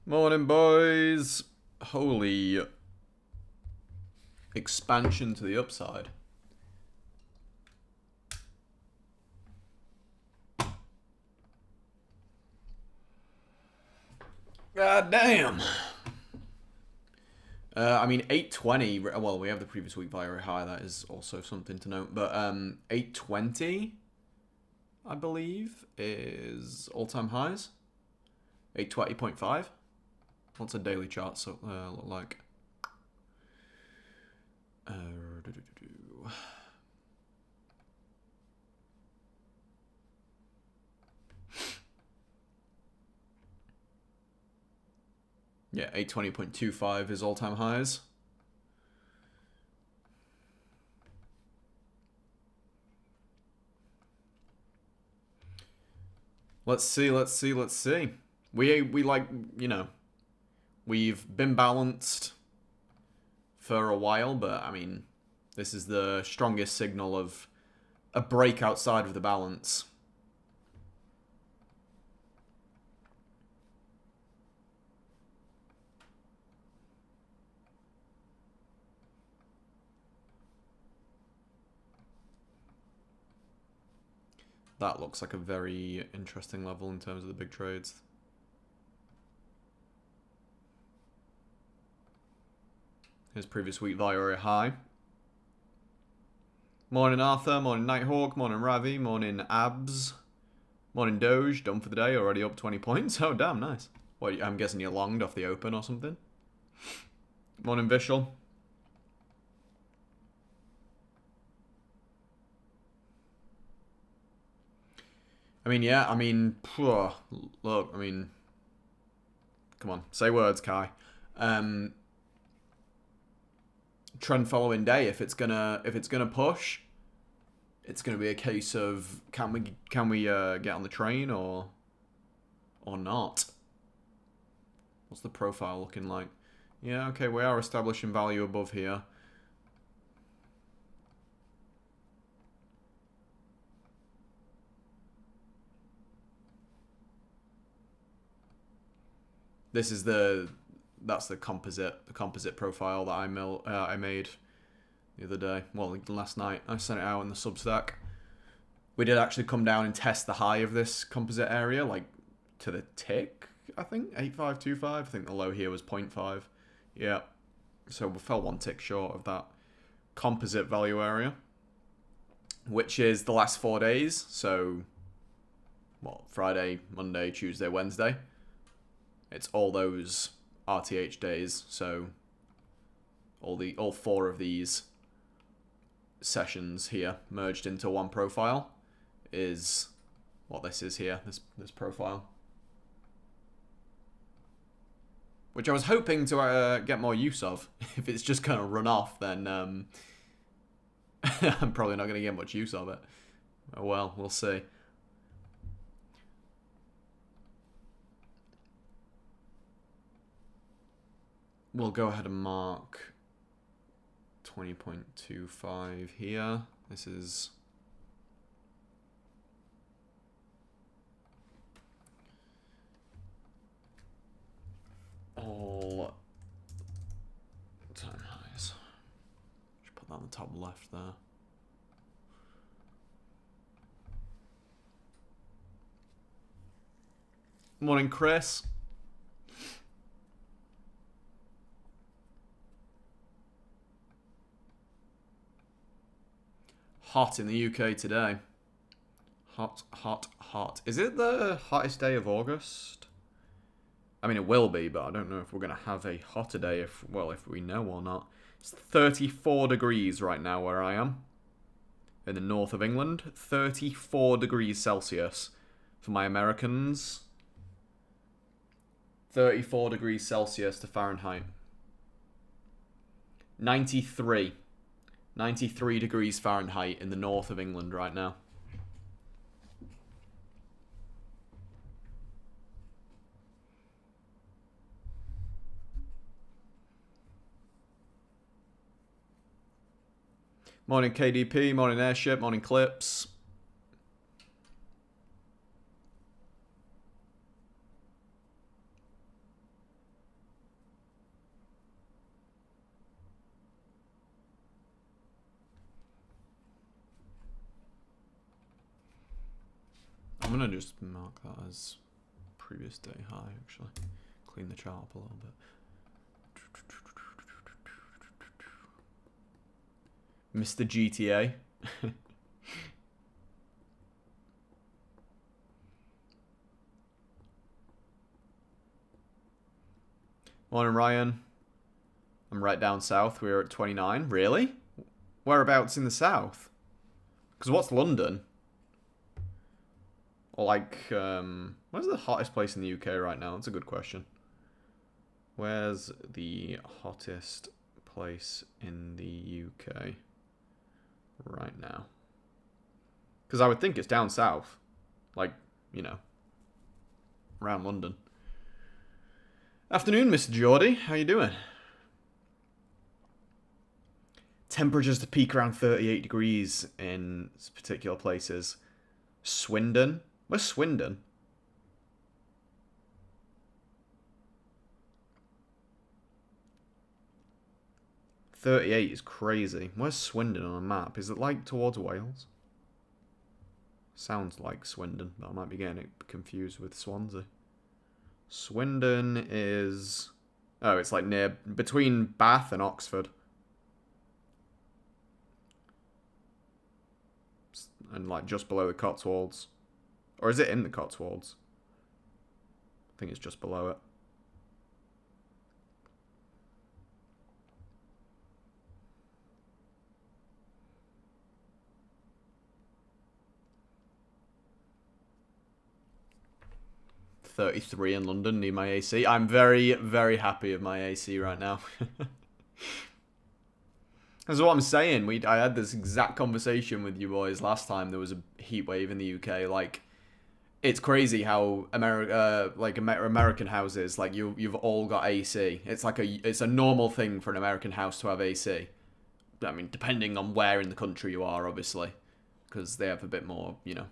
Morning, boys. Holy expansion to the upside. God damn. I mean, 820. Well, we have the previous week very high. That is also something to note. But 820, I believe, is all-time highs. 820.5. What's a daily chart look like? Yeah, 820.25 is all-time highs. Let's see. We like, you know, we've been balanced for a while, but I mean, this is the strongest signal of a break outside of the balance. That looks like a very interesting level in terms of the big trades. Here's previous week value high. Morning Arthur, morning Nighthawk, morning Ravi, morning Abs, morning Doge, done for the day, already up 20 points. Oh damn, nice. What, I'm guessing you longed off the open or something? Morning Vishal. I mean, yeah, I mean, look, I mean, come on, say words, Kai. Trend following day, if it's gonna push, it's gonna be a case of can we get on the train or not? What's the profile looking like? Yeah, okay, we are establishing value above here. This is that's the composite profile that I made the other day. Well, last night I sent it out in the Substack. We did actually come down and test the high of this composite area, like to the tick. I think 8525. I think the low here was 0.5. Yeah, so we fell one tick short of that composite value area, which is the last 4 days. So, well, Friday, Monday, Tuesday, Wednesday. It's all those RTH days, so all 4 of these sessions here merged into one profile is what this is here, this profile. Which I was hoping to get more use of. If it's just kind of run off, then I'm probably not going to get much use of it. Oh well, we'll see. We'll go ahead and mark 20.25 here. This is all time highs. Should put that on the top left there. Morning, Chris. Hot in the UK today. Hot, hot, hot. Is it the hottest day of August? I mean, it will be, but I don't know if we're going to have a hotter day if we know or not. It's 34 degrees right now where I am. In the north of England. 34 degrees Celsius for my Americans. 34 degrees Celsius to Fahrenheit. 93 degrees Fahrenheit in the north of England right now. Morning KDP, morning Airship, morning Clips. I'm going to just mark that as previous day high, actually. Clean the chart up a little bit. Mr. GTA. Morning, Ryan. I'm right down south. We're at 29. Really? Whereabouts in the south? Because what's London? Or like, where's the hottest place in the UK right now? That's a good question. Where's the hottest place in the UK right now? Because I would think it's down south. Like, you know, around London. Afternoon, Mr. Geordie. How you doing? Temperatures to peak around 38 degrees in particular places. Swindon? Where's Swindon? .38 is crazy. Where's Swindon on a map? Is it like towards Wales? Sounds like Swindon, but I might be getting it confused with Swansea. Swindon is... Oh, it's like near... between Bath and Oxford. And like just below the Cotswolds. Or is it in the Cotswolds? I think it's just below it. .33 in London, need my AC. I'm very, very happy with my AC right now. That's what I'm saying. I had this exact conversation with you boys last time there was a heat wave in the UK. Like, it's crazy how American houses, like you've all got AC. It's like it's a normal thing for an American house to have AC. I mean, depending on where in the country you are, obviously, because they have a bit more, you know,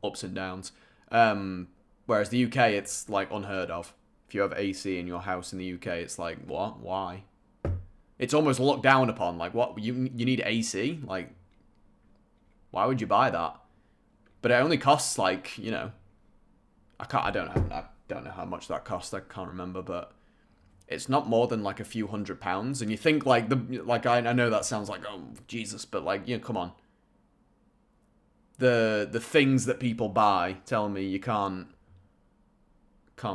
ups and downs. Whereas the UK, it's like unheard of. If you have AC in your house in the UK, it's like, what? Why? It's almost looked down upon. Like, what? You need AC? Like, why would you buy that? But it only costs like, you know, I don't know how much that cost. I can't remember, but it's not more than like a few £100. And you think like I know that sounds like, oh Jesus, but like, you know, come on. The things that people buy tell me you can't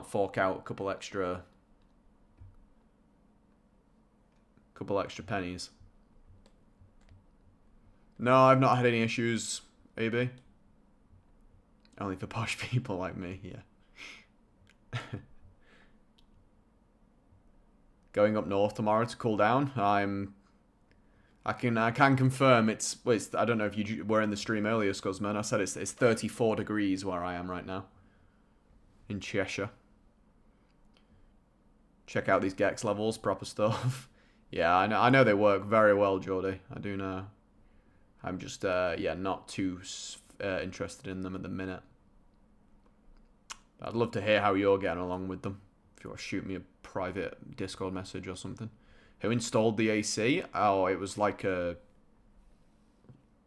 fork out a couple extra pennies. No, I've not had any issues, AB. Only for posh people like me, yeah. Going up north tomorrow to cool down. I can confirm it's I don't know if you were in the stream earlier, Scuzzman. I said it's 34 degrees where I am right now. In Cheshire. Check out these Gex levels, proper stuff. Yeah, I know they work very well, Geordie. I do know. I'm just yeah, not too interested in them at the minute. I'd love to hear how you're getting along with them. If you want to shoot me a private Discord message or something. Who installed the AC? Oh, it was like a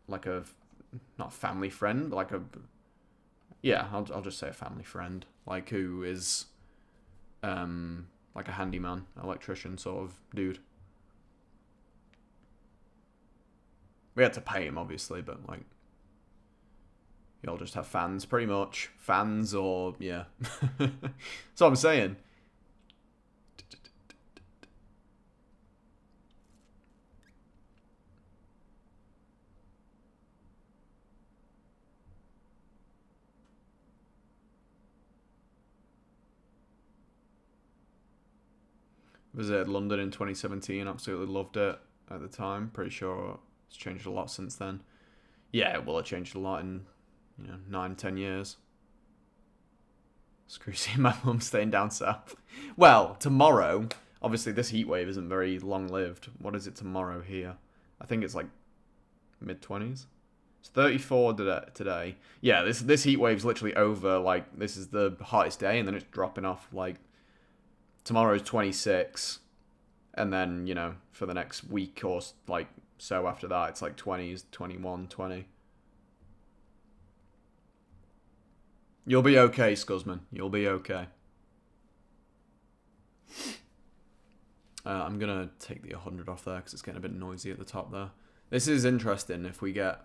not a family friend, but like a, yeah, I'll just say a family friend, like who is like a handyman, electrician sort of dude. We had to pay him obviously, but like you'll just have fans pretty much. Fans or yeah. That's what I'm saying. Visited London in 2017, absolutely loved it at the time. Pretty sure it's changed a lot since then. Yeah, well, it changed a lot in, you know, 9-10 years. Screw seeing my mum staying down south. Well, tomorrow, obviously this heat wave isn't very long-lived. What is it tomorrow here? I think it's like mid-20s. It's 34 today. Yeah, this heat wave's literally over. Like, this is the hottest day, and then it's dropping off, like, tomorrow's 26, and then, you know, for the next week or like so after that, it's like 20s, 21, 20. You'll be okay, Scuzzman. You'll be okay. I'm going to take the 100 off there because it's getting a bit noisy at the top there. This is interesting if we get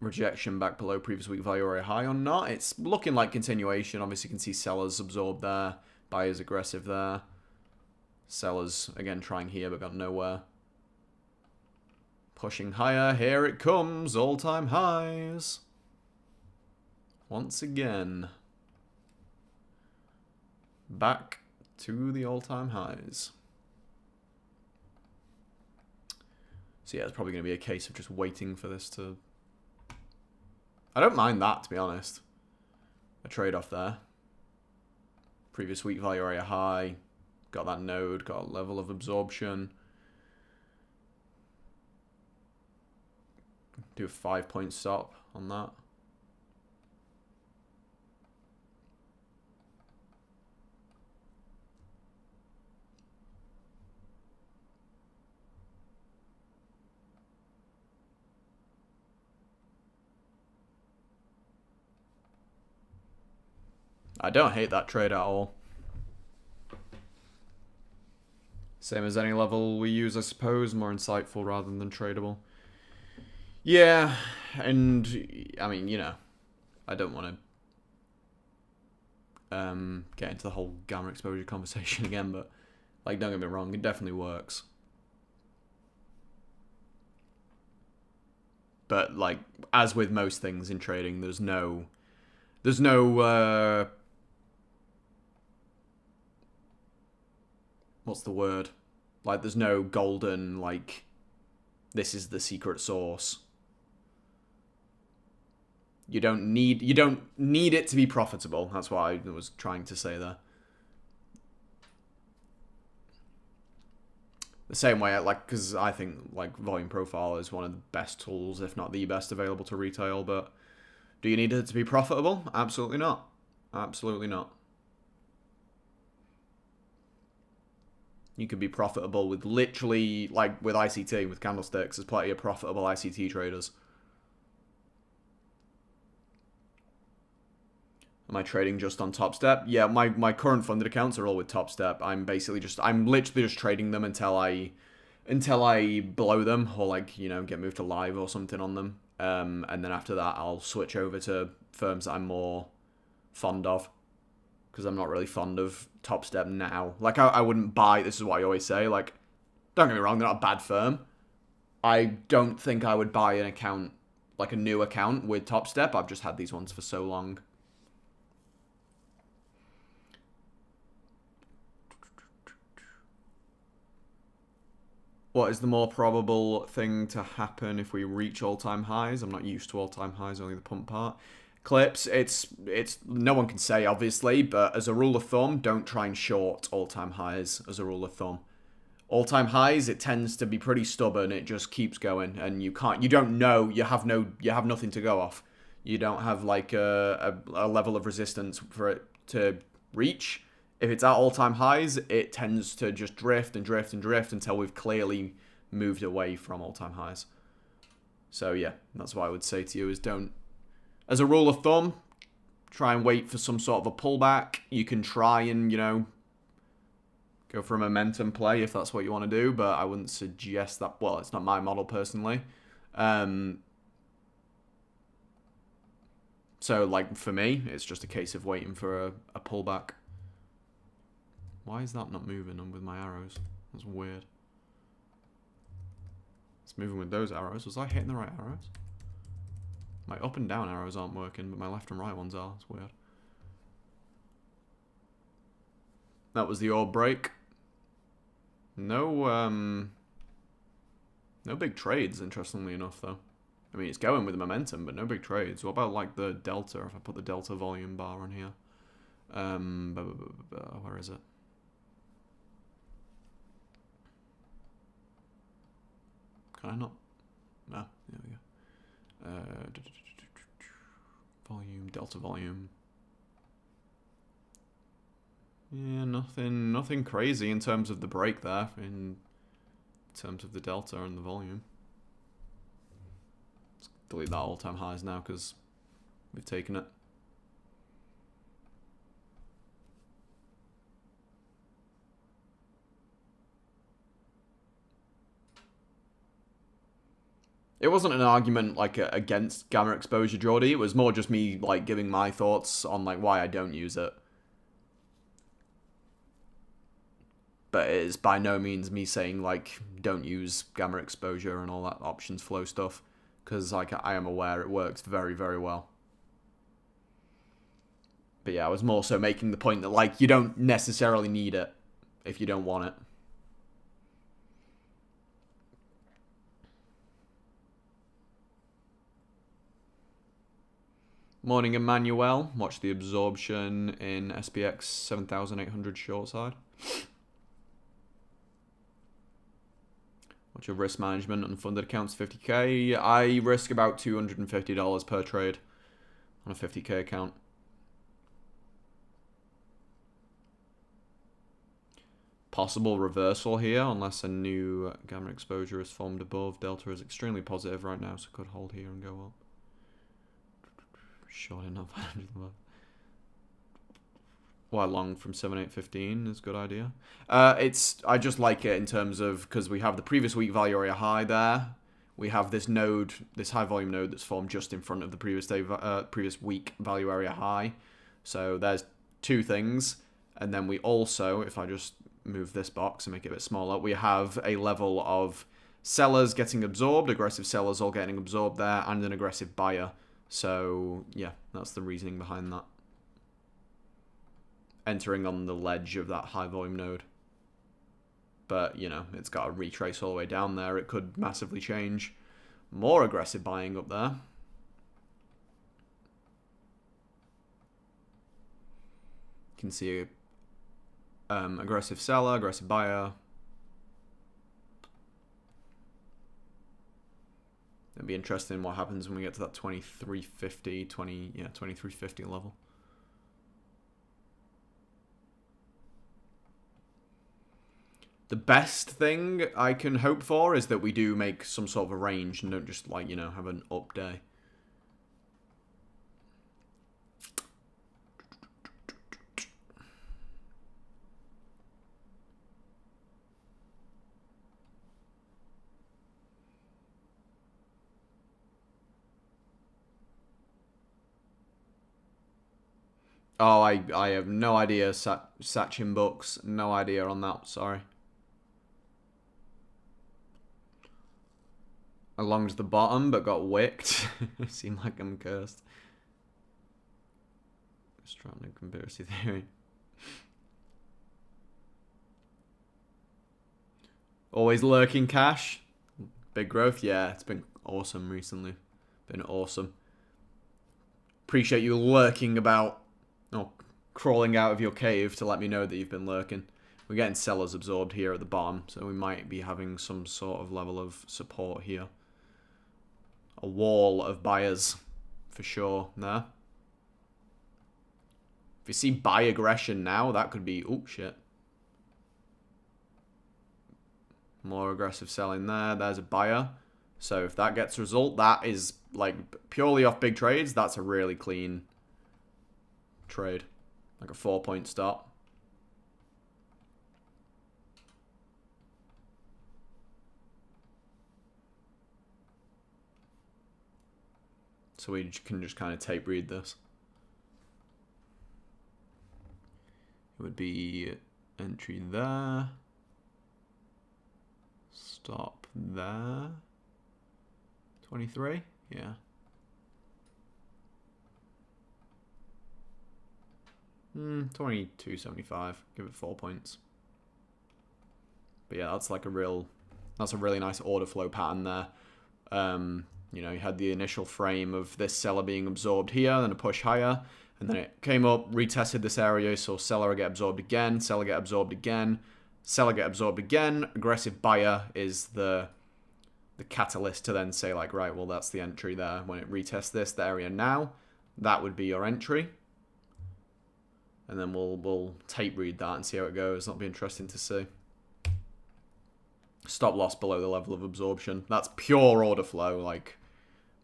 rejection back below previous week value area high or not. It's looking like continuation. Obviously, you can see sellers absorbed there. Buyers aggressive there. Sellers, again, trying here but got nowhere. Pushing higher. Here it comes. All-time highs. Once again. Back to the all-time highs. So yeah, it's probably going to be a case of just waiting for this to... I don't mind that, to be honest. A trade-off there. Previous week value area high. Got that node, got a level of absorption. Do a 5-point stop on that. I don't hate that trade at all. Same as any level we use, I suppose. More insightful rather than tradable. Yeah, and I mean, you know, I don't want to get into the whole gamma exposure conversation again, but like, don't get me wrong, it definitely works. But like, as with most things in trading, there's no what's the word? Like, there's no golden, like, this is the secret sauce. You don't need it to be profitable. That's what I was trying to say there. The same way, like, because I think, like, volume profile is one of the best tools, if not the best available to retail, but do you need it to be profitable? Absolutely not. Absolutely not. You can be profitable with literally, like with ICT, with candlesticks. There's plenty of profitable ICT traders. Am I trading just on Top Step? Yeah, my current funded accounts are all with Top Step. I'm literally just trading them until I blow them or, like, you know, get moved to live or something on them. And then after that, I'll switch over to firms that I'm more fond of, because I'm not really fond of Top Step now. Like, I wouldn't buy, this is what I always say, like, don't get me wrong, they're not a bad firm. I don't think I would buy an account, like a new account with Top Step. I've just had these ones for so long. What is the more probable thing to happen if we reach all-time highs? I'm not used to all-time highs, only the pump part. Clips, it's no one can say, obviously, but as a rule of thumb, don't try and short all-time highs as a rule of thumb. All-time highs, it tends to be pretty stubborn. It just keeps going, and you don't know, you have nothing to go off. You don't have, like, a level of resistance for it to reach. If it's at all-time highs, it tends to just drift and drift and drift until we've clearly moved away from all-time highs. So yeah, that's what I would say to you, is don't, as a rule of thumb, try and wait for some sort of a pullback. You can try and, you know, go for a momentum play if that's what you want to do, but I wouldn't suggest that. Well, it's not my model personally. So, like, for me, it's just a case of waiting for a pullback. Why is that not moving with my arrows? That's weird. It's moving with those arrows. Was I hitting the right arrows? My up and down arrows aren't working, but my left and right ones are. It's weird. That was the orb break. No big trades, interestingly enough, though. I mean, it's going with the momentum, but no big trades. What about, like, the delta? If I put the delta volume bar on here. Where is it? Can I not? No, there we go. Volume, delta volume. Yeah, nothing crazy in terms of the break there, in terms of the delta and the volume. Let's delete that all-time highs now, because We've taken it. It wasn't an argument like against gamma exposure, Geordie. It was more just me like giving my thoughts on like why I don't use it. But it is by no means me saying like don't use gamma exposure and all that options flow stuff, because like I am aware it works very, very well. But yeah, I was more so making the point that like you don't necessarily need it if you don't want it. Morning, Emmanuel. Watch the absorption in SPX 7800 short side. What's your risk management on funded accounts? 50k. I risk about $250 per trade on a 50k account. Possible reversal here unless a new gamma exposure is formed above. Delta is extremely positive right now, so could hold here and go up. Short enough. Why long from 7815 is a good idea. I just like it in terms of, because we have the previous week value area high there. We have this node, this high volume node that's formed just in front of the previous week value area high. So there's two things. And then we also, if I just move this box and make it a bit smaller, we have a level of sellers getting absorbed, aggressive sellers all getting absorbed there, and an aggressive buyer. So, yeah, that's the reasoning behind that. Entering on the ledge of that high volume node. But, you know, it's got a retrace all the way down there. It could massively change. More aggressive buying up there. You can see aggressive seller, aggressive buyer. It'll be interesting what happens when we get to that 2350, 2350 level. The best thing I can hope for is that we do make some sort of a range and don't just, like, you know, have an up day. Oh, I have no idea, Sachin Books. No idea on that, sorry. I longed to the bottom, but got wicked. Seem like I'm cursed. Just trying to conspiracy theory. Always lurking cash. Big growth, yeah. It's been awesome recently. Been awesome. Appreciate you lurking about. Or crawling out of your cave to let me know that you've been lurking. We're getting sellers absorbed here at the bottom, so we might be having some sort of level of support here. A wall of buyers, for sure, there. If you see buy aggression now, that could be... Oh, shit. More aggressive selling there. There's a buyer. So if that gets a result, that is, like, purely off big trades, that's a really clean trade. Like a 4-point stop. So we can just kind of tape read this. It would be entry there. Stop there. 23? Yeah. 22.75. Give it 4 points. But yeah, that's like a really nice order flow pattern there. You know, you had the initial frame of this seller being absorbed here, then a push higher, and then it came up, retested this area, so seller get absorbed again, seller get absorbed again, seller get absorbed again. Aggressive buyer is the catalyst to then say like, right, well, that's the entry there. When it retests this, the area now, that would be your entry. And then we'll tape read that and see how it goes. That'll be interesting to see. Stop loss below the level of absorption. That's pure order flow, like,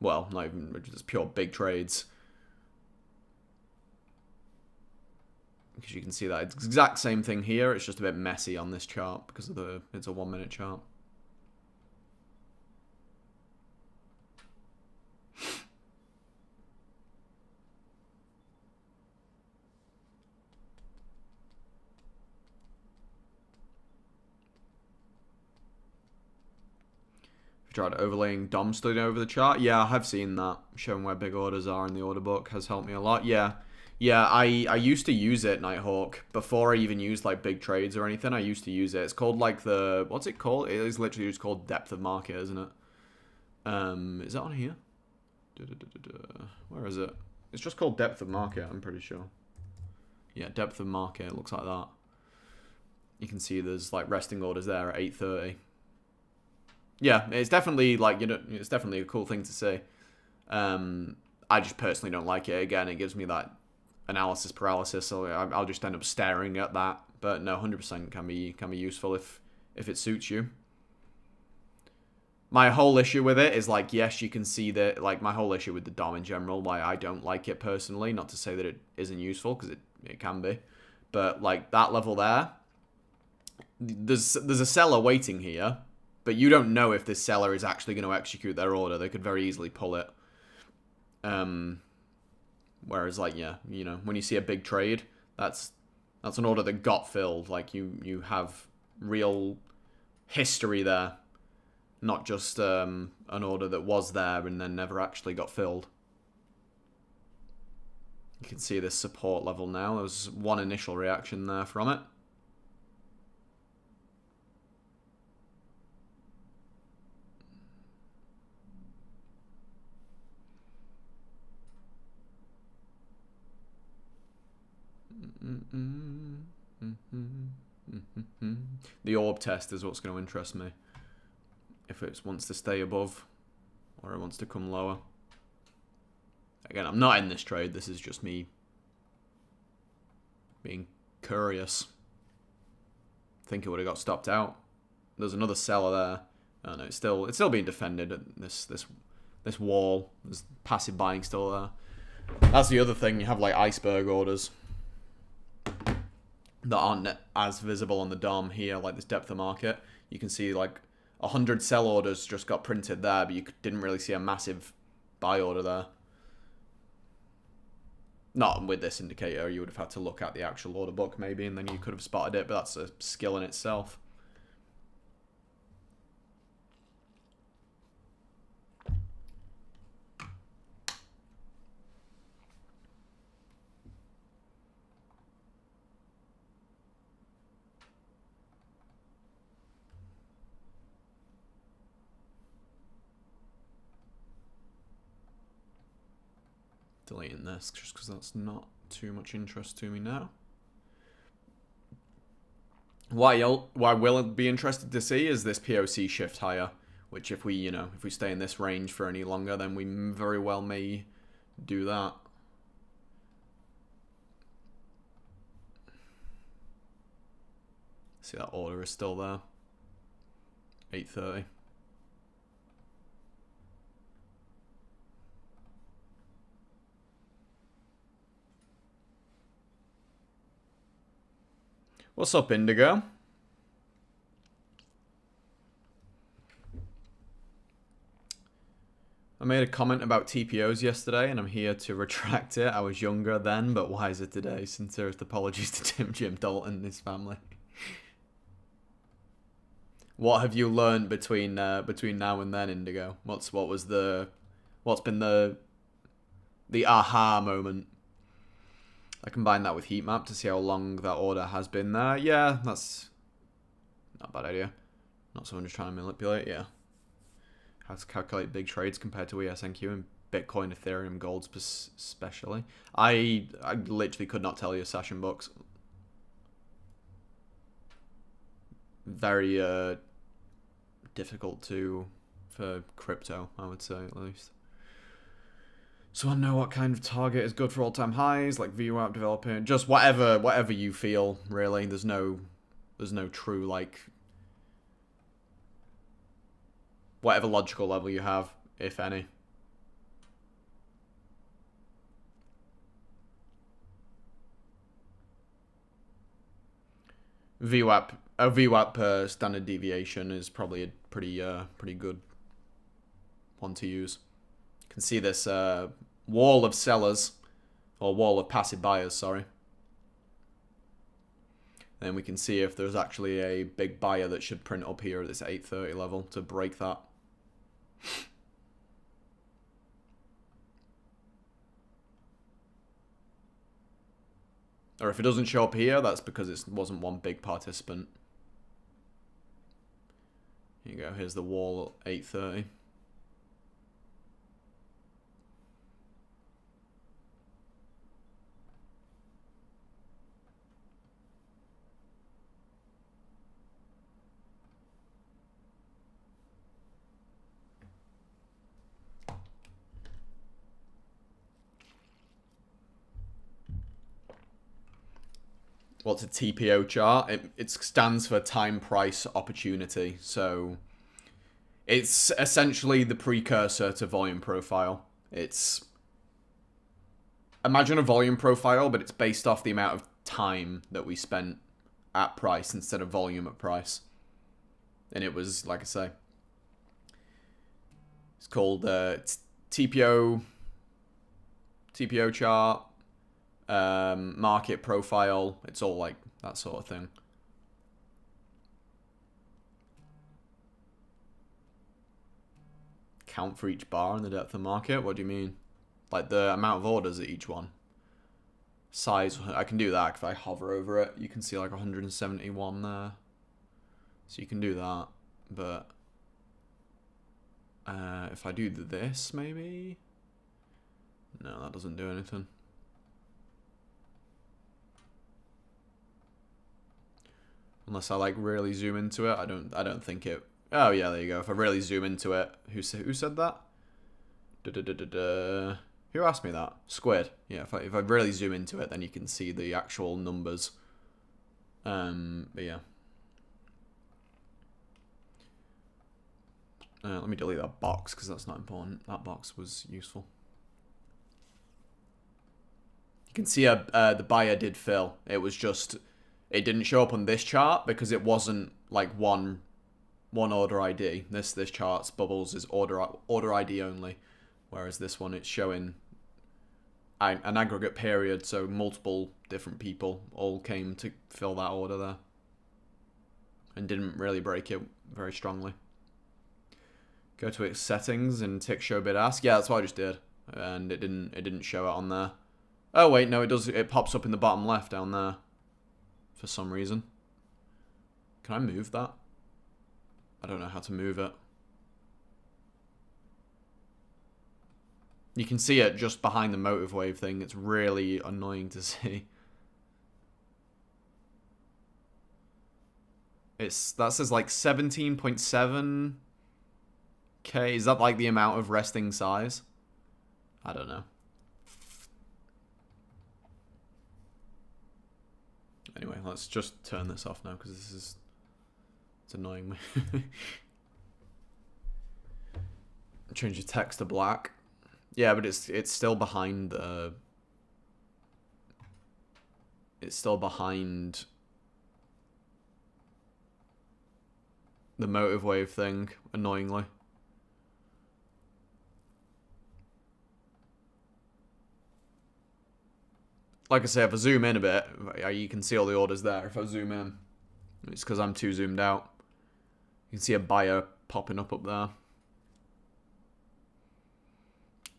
well, not even just pure big trades. because you can see that it's the exact same thing here. It's just a bit messy on this chart because of it's a 1 minute chart. Tried overlaying DOM study over the chart. Yeah, I have seen that. Showing where big orders are in the order book has helped me a lot. Yeah. I used to use it, Nighthawk, before I even used like big trades or anything. I used to use it. It's called like what's it called? It is literally just called depth of market, isn't it? Is that on here? Where is it? It's just called depth of market, I'm pretty sure. Yeah, depth of market. It looks like that. You can see there's like resting orders there at 8:30. Yeah, it's definitely like, it's definitely a cool thing to see. I just personally don't like it. Again, it gives me that analysis paralysis, so I'll just end up staring at that. But no, 100% can be useful if it suits you. My whole issue with it is like, yes, you can see that, like my whole issue with the DOM in general, why I don't like it personally, not to say that it isn't useful, because it can be. But like that level there, there's a seller waiting here, but you don't know if this seller is actually going to execute their order. They could very easily pull it. Whereas, like, yeah, when you see a big trade, that's an order that got filled. Like, you have real history there, not just an order that was there and then never actually got filled. You can see this support level now. There was one initial reaction there from it. The orb test is what's going to interest me. If it wants to stay above or it wants to come lower. Again, I'm not in this trade. This is just me being curious. I think it would have got stopped out. There's another seller there. Oh no, it's still being defended at this wall. There's passive buying still there. That's the other thing. You have like iceberg orders that aren't as visible on the DOM here, like this depth of market. You can see like 100 sell orders just got printed there, but you didn't really see a massive buy order there. Not with this indicator. You would have had to look at the actual order book maybe, and then you could have spotted it, but that's a skill in itself. Deleting this just because that's not too much interest to me now. What I will be interested to see is this POC shift higher, which if we stay in this range for any longer, then we very well may do that. See, that order is still there. 8:30. What's up, Indigo? I made a comment about TPOs yesterday, and I'm here to retract it. I was younger then, but wiser today. Sincerest apologies to Jim Dalton and his family. What have you learned between now and then, Indigo? What's been the aha moment? I combine that with heat map to see how long that order has been there. Yeah, that's not a bad idea. Not someone just trying to manipulate, yeah. How to calculate big trades compared to ESNQ and Bitcoin, Ethereum, gold especially. I literally could not tell you session books. Very difficult for crypto, I would say, at least. So I know what kind of target is good for all-time highs, like VWAP developing, just whatever you feel, really. There's no true, like, whatever logical level you have, if any. VWAP, a VWAP per standard deviation is probably a pretty good one to use. You can see this wall of sellers, or wall of passive buyers, sorry. Then we can see if there's actually a big buyer that should print up here at this 830 level to break that. Or if it doesn't show up here, that's because it wasn't one big participant. Here you go, here's the wall at 830. What's a TPO chart? It stands for time price opportunity. So it's essentially the precursor to volume profile. It's, imagine a volume profile, but it's based off the amount of time that we spent at price instead of volume at price. And it was, like I say, it's called TPO chart. Market profile, it's all like that sort of thing. Count for each bar in the depth of market? What do you mean? Like the amount of orders at each one? Size, I can do that if I hover over it. You can see like 171 there. So you can do that. But if I do this, maybe? No, that doesn't do anything. Unless I like really zoom into it, I don't think it. Oh yeah, there you go. If I really zoom into it, who said that? Who asked me that? Squid. Yeah, if I really zoom into it, then you can see the actual numbers. But yeah. Let me delete that box because that's not important. That box was useful. You can see the buyer did fill. It was just. It didn't show up on this chart because it wasn't like one order ID. This chart's bubbles is order ID only, whereas this one it's showing an aggregate period, so multiple different people all came to fill that order there, and didn't really break it very strongly. Go to its settings and tick show bid ask. Yeah, that's what I just did, and it didn't show it on there. Oh wait, no, it does. It pops up in the bottom left down there. For some reason. Can I move that? I don't know how to move it. You can see it just behind the MotiveWave thing. It's really annoying to see. That says like 17.7K. Is that like the amount of resting size? I don't know. Anyway, let's just turn this off now because it's annoying me. Change the text to black. Yeah, but it's still behind the. It's still behind the MotiveWave thing, annoyingly. Like I say, if I zoom in a bit, you can see all the orders there. If I zoom in, it's because I'm too zoomed out. You can see a buyer popping up there.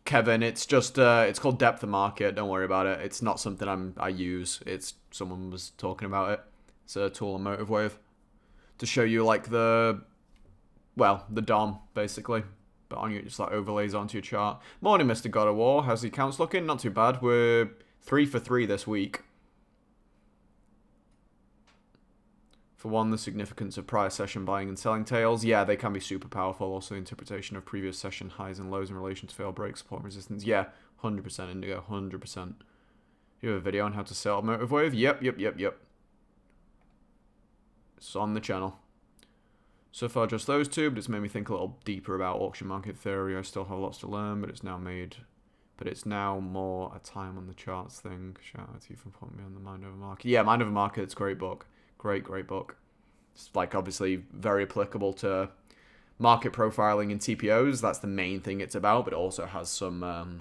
Kevin, it's just it's called depth of market. Don't worry about it. It's not something I use. It's someone was talking about it. It's a tool on MotiveWave to show you like the DOM basically, but on your just like overlays onto your chart. Morning, Mr. God of War. How's the accounts looking? Not too bad. We're 3 for 3 this week. For one, the significance of prior session buying and selling tails. Yeah, they can be super powerful. Also, the interpretation of previous session highs and lows in relation to fail break, support, and resistance. Yeah, 100% Indigo, 100%. You have a video on how to sell MotiveWave? Yep. It's on the channel. So far, just those two, but it's made me think a little deeper about auction market theory. I still have lots to learn, but it's now more a time on the charts thing. Shout out to you for putting me on the Mind Over Market. Yeah, Mind Over Market, it's a great book. Great book. It's like obviously very applicable to market profiling and TPOs. That's the main thing it's about, but it also has some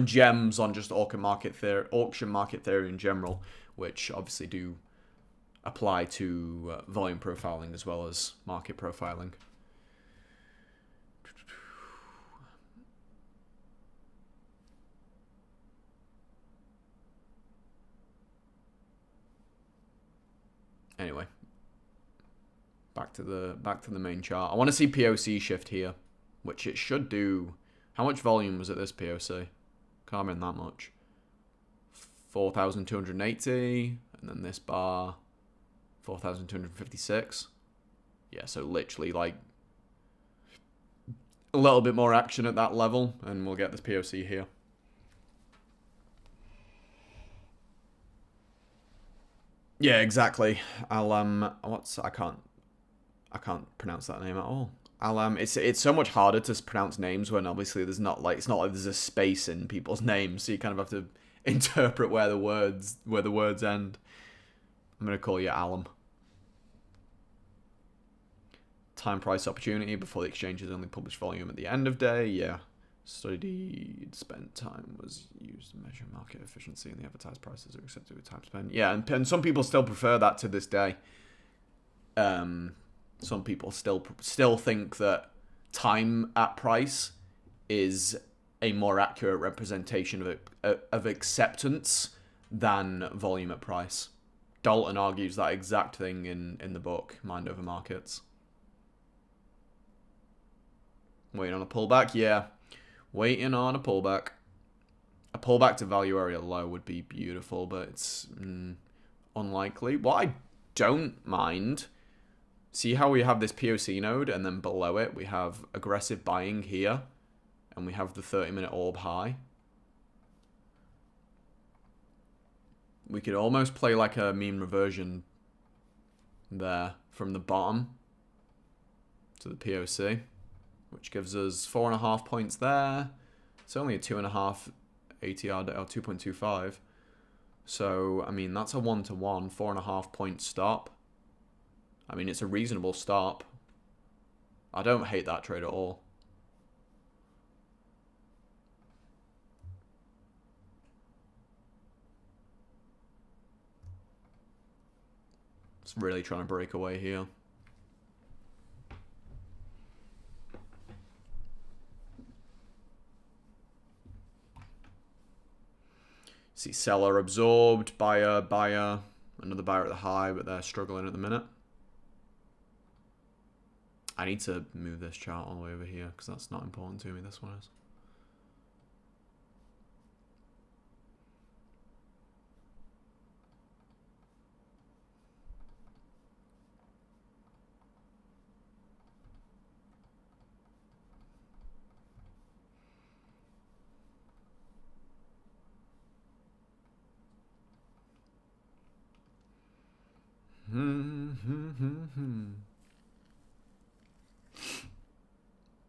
gems on just auction market theory in general, which obviously do apply to volume profiling as well as market profiling. Anyway, back to the main chart. I want to see POC shift here, which it should do. How much volume was at this POC? Can't remember that much. 4,280, and then this bar 4,256. Yeah, so literally like a little bit more action at that level, and we'll get this POC here. Yeah, exactly. I'll I can't pronounce that name at all. It's so much harder to pronounce names when obviously there's not like it's not like there's a space in people's names, so you kind of have to interpret where the words end. I'm gonna call you Alum. Time price opportunity before the exchange is only published volume at the end of day. Yeah. Studied spent time was used to measure market efficiency, and the advertised prices are accepted with time spent. Yeah, and some people still prefer that to this day. Some people still think that time at price is a more accurate representation of acceptance than volume at price. Dalton argues that exact thing in the book, Mind Over Markets. Waiting on a pullback? Yeah. Waiting on a pullback. A pullback to value area low would be beautiful, but it's unlikely. What I don't mind, see how we have this POC node, and then below it we have aggressive buying here, and we have the 30-minute orb high. We could almost play like a mean reversion there from the bottom to the POC, which gives us 4.5 points there. It's only a 2.5 ATR, or 2.25. So, I mean, that's a 1-to-1, 4.5 point stop. I mean, it's a reasonable stop. I don't hate that trade at all. It's really trying to break away here. See seller absorbed, buyer, another buyer at the high, but they're struggling at the minute. I need to move this chart all the way over here because that's not important to me. This one is.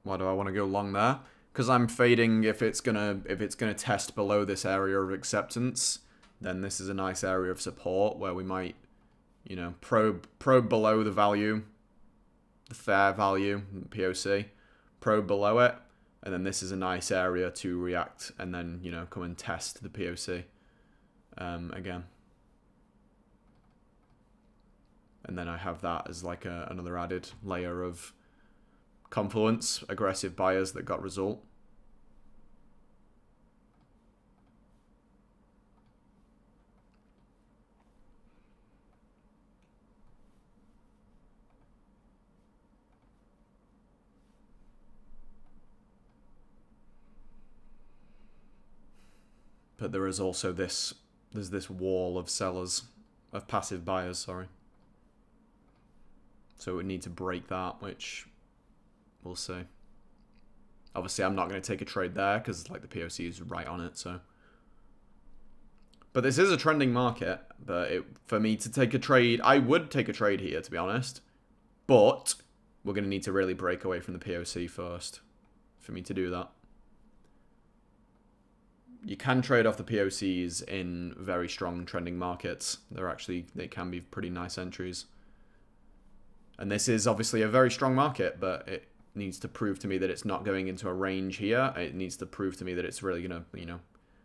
Why do I want to go long there? Because I'm fading if it's gonna test below this area of acceptance, then this is a nice area of support where we might, you know, probe below the value, the fair value, POC, probe below it, and then this is a nice area to react and then, you know, come and test the POC again. And then I have that as like another added layer of confluence, aggressive buyers that got result. But there is also there's this wall of sellers, of passive buyers, sorry. So we need to break that, which we'll see. Obviously, I'm not going to take a trade there because like the POC is right on it. So, but this is a trending market. But for me to take a trade, I would take a trade here, to be honest. But we're going to need to really break away from the POC first for me to do that. You can trade off the POCs in very strong trending markets. They can be pretty nice entries. And this is obviously a very strong market, but it needs to prove to me that it's not going into a range here. It needs to prove to me that it's really gonna,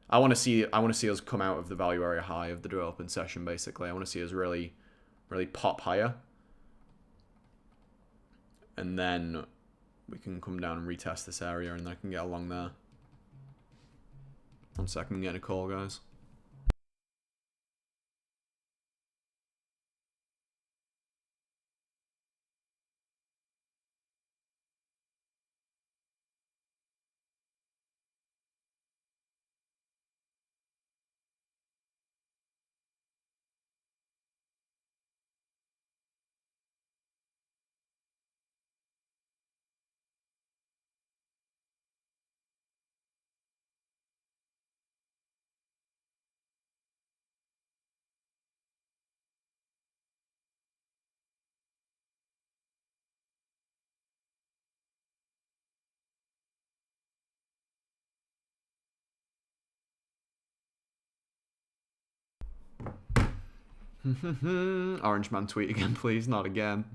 I want to see us come out of the value area high of the development session. Basically, I want to see us really pop higher, and then we can come down and retest this area, and then I can get along there. 1 second, I'm getting a call, guys. Orange man tweet again, please. Not again.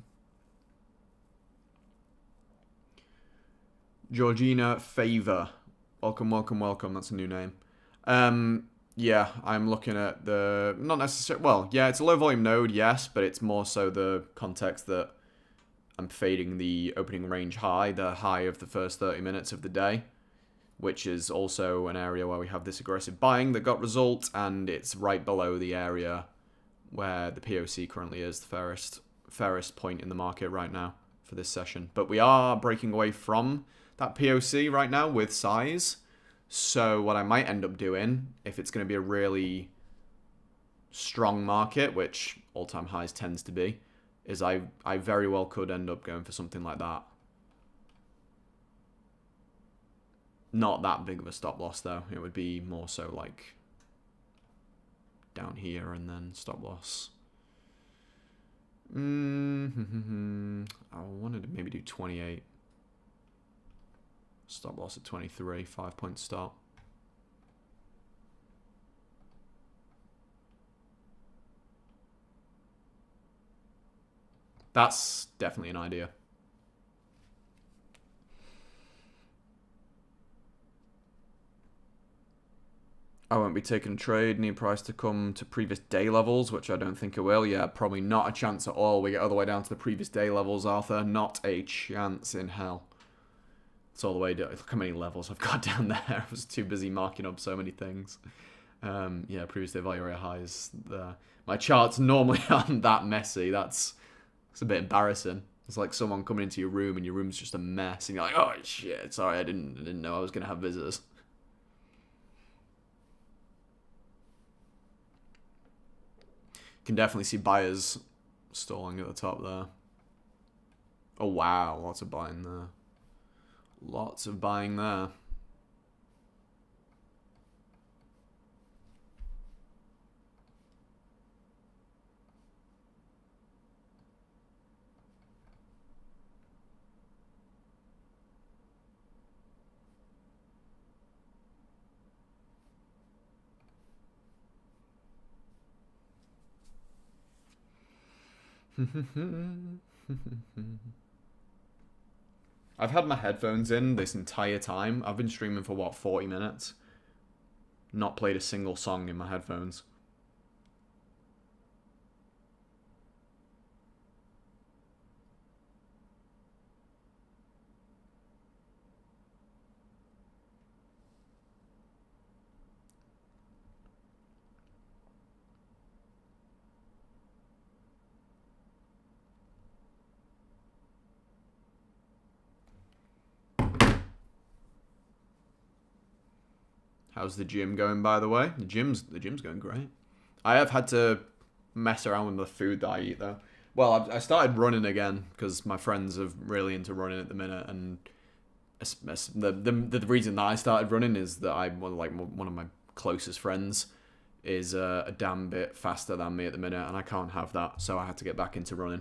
Georgina Favor. Welcome, welcome, welcome. That's a new name. Yeah, I'm looking at the... Not necessarily... Well, yeah, it's a low volume node, yes, but it's more so the context that I'm fading the opening range high, the high of the first 30 minutes of the day, which is also an area where we have this aggressive buying that got result, and it's right below the area where the POC currently is, the fairest point in the market right now for this session. But we are breaking away from that POC right now with size. So what I might end up doing, if it's going to be a really strong market, which all-time highs tends to be, is I very well could end up going for something like that. Not that big of a stop loss, though. It would be more so like down here and then stop loss. I wanted to maybe do 28. Stop loss at 23, 5-point stop. That's definitely an idea. I won't be taking a trade. Need price to come to previous day levels, which I don't think it will. Yeah, probably not a chance at all. We get all the way down to the previous day levels, Arthur. Not a chance in hell. It's all the way down. Look how many levels I've got down there. I was too busy marking up so many things. Yeah, previous day value area highs there. My charts normally aren't that messy. It's a bit embarrassing. It's like someone coming into your room and your room's just a mess, and you're like, oh shit, sorry, I didn't know I was gonna have visitors. Can definitely see buyers stalling at the top there. Oh wow, lots of buying there. Lots of buying there. I've had my headphones in this entire time. I've been streaming for, what, 40 minutes? Not played a single song in my headphones. How's the gym going, by the way? The gym's going great. I have had to mess around with the food that I eat, though. Well, I started running again because my friends are really into running at the minute, and the reason that I started running is that one of my closest friends is a damn bit faster than me at the minute, and I can't have that, so I had to get back into running.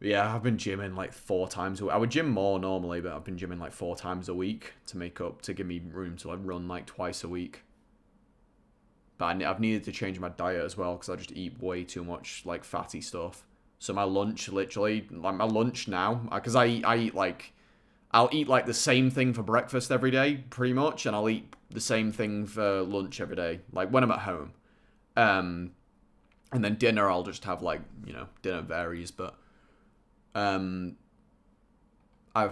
Yeah, I've been gymming like 4 times a week. I would gym more normally, but I've been gymming like 4 times a week to make up, to give me room to like run like twice a week. But I've needed to change my diet as well because I just eat way too much like fatty stuff. So my lunch, literally, like my lunch now, because I eat like, I'll eat like the same thing for breakfast every day, pretty much, and I'll eat the same thing for lunch every day, like when I'm at home. And then dinner, I'll just have like, you know, dinner varies, but I've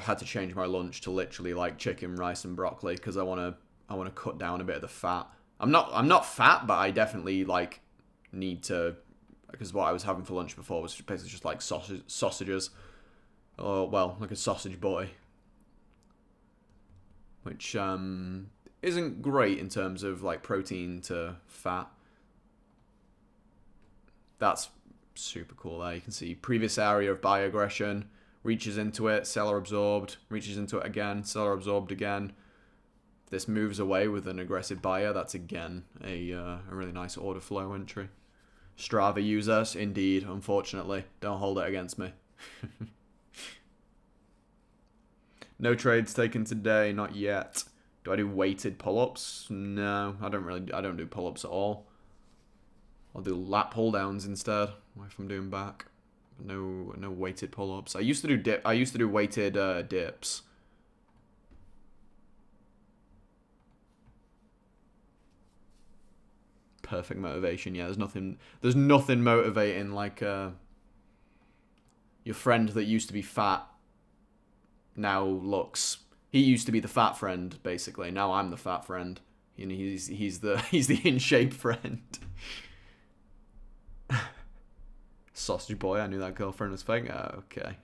had to change my lunch to literally like chicken, rice, and broccoli because I want to cut down a bit of the fat. I'm not fat, but I definitely like need to, because what I was having for lunch before was basically just like sausages, or well, like a sausage boy, which isn't great in terms of like protein to fat. That's super cool there. You can see previous area of bioaggression, reaches into it, cellar absorbed, reaches into it again, cellar absorbed again. This moves away with an aggressive buyer. That's again a really nice order flow entry. Strava users, indeed, unfortunately. Don't hold it against me. No trades taken today, not yet. Do I do weighted pull-ups? No, I don't do pull-ups at all. I'll do lat pull-downs instead if I'm doing back. No weighted pull-ups. I used to do weighted dips. Perfect motivation. Yeah, there's nothing motivating like your friend that used to be fat now looks. He used to be the fat friend basically. Now I'm the fat friend. You know, he's the in shape friend. Sausage boy. I knew that girlfriend was fake. Oh, okay.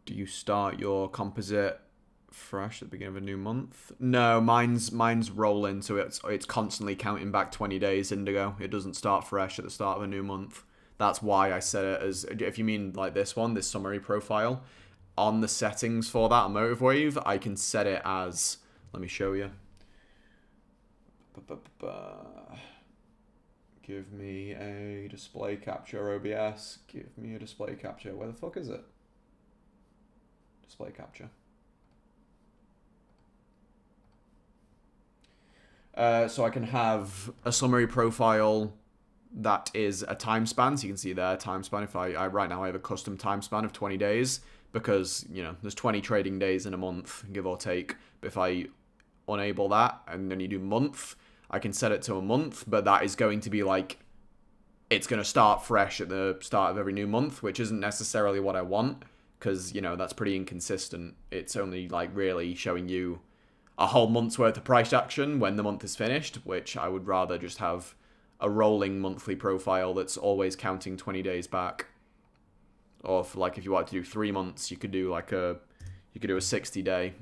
Do you start your composite fresh at the beginning of a new month? No, mine's roll into it. It's constantly counting back 20 days, Indigo. It doesn't start fresh at the start of a new month. That's why I set it as, if you mean like this one, this summary profile, on the settings for that MotiveWave, I can set it as, let me show you. Give me a display capture, OBS. Give me a display capture. Where the fuck is it? Display capture. So I can have a summary profile that is a time span. So you can see there, time span. If I right now I have a custom time span of 20 days because, you know, there's 20 trading days in a month, give or take. But if I enable that and then you do month, I can set it to a month, but that is going to be like, it's going to start fresh at the start of every new month, which isn't necessarily what I want because, you know, that's pretty inconsistent. It's only like really showing you a whole month's worth of price action when the month is finished, which I would rather just have a rolling monthly profile that's always counting 20 days back. Or if, like, if you wanted to do 3 months, you could do like a 60-day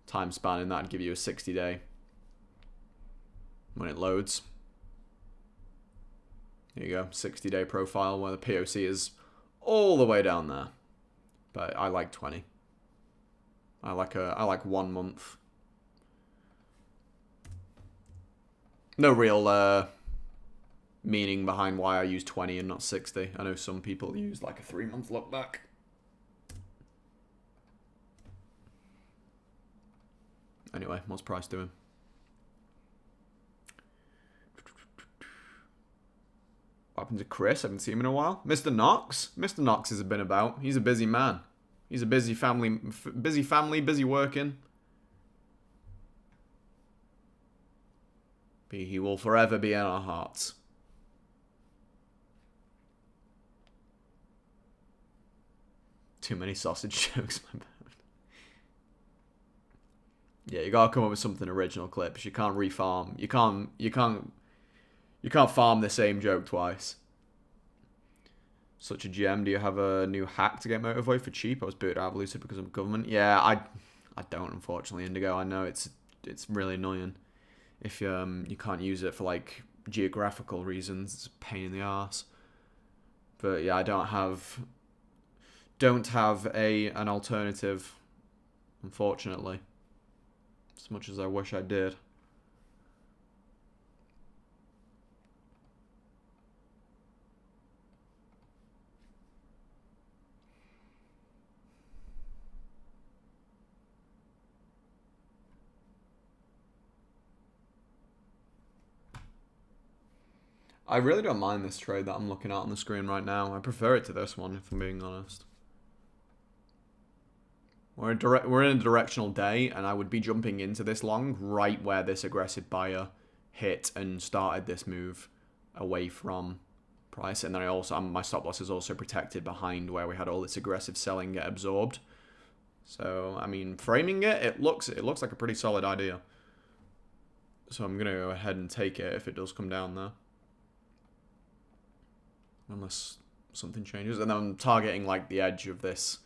time span, and that'd give you a 60-day when it loads. There you go, 60-day profile where the POC is all the way down there. But I like 20. I like 1 month. No real meaning behind why I use 20 and not 60. I know some people use like a 3-month look back. Anyway, what's price doing? What happened to Chris? I haven't seen him in a while. Mr. Knox? Mr. Knox has been about. He's a busy man. He's a busy family, busy working. But he will forever be in our hearts. Too many sausage jokes, my bad. Yeah, you gotta come up with something original, Clips. You can't refarm. You can't farm the same joke twice. Such a gem. Do you have a new hack to get MotiveWave for cheap? I was booted out of Lucid because of government. Yeah, I don't, unfortunately, Indigo. I know it's really annoying if you can't use it for like geographical reasons. It's a pain in the arse. But yeah, I don't have an alternative, unfortunately. as much as I wish I did. I really don't mind this trade that I'm looking at on the screen right now. I prefer it to this one, if I'm being honest. We're in a directional day, and I would be jumping into this long right where this aggressive buyer hit and started this move away from price. And then I also, my stop loss is also protected behind where we had all this aggressive selling get absorbed. So, I mean, framing it, it looks like a pretty solid idea. So I'm going to go ahead and take it if it does come down there. Unless something changes. And then I'm targeting like the edge of this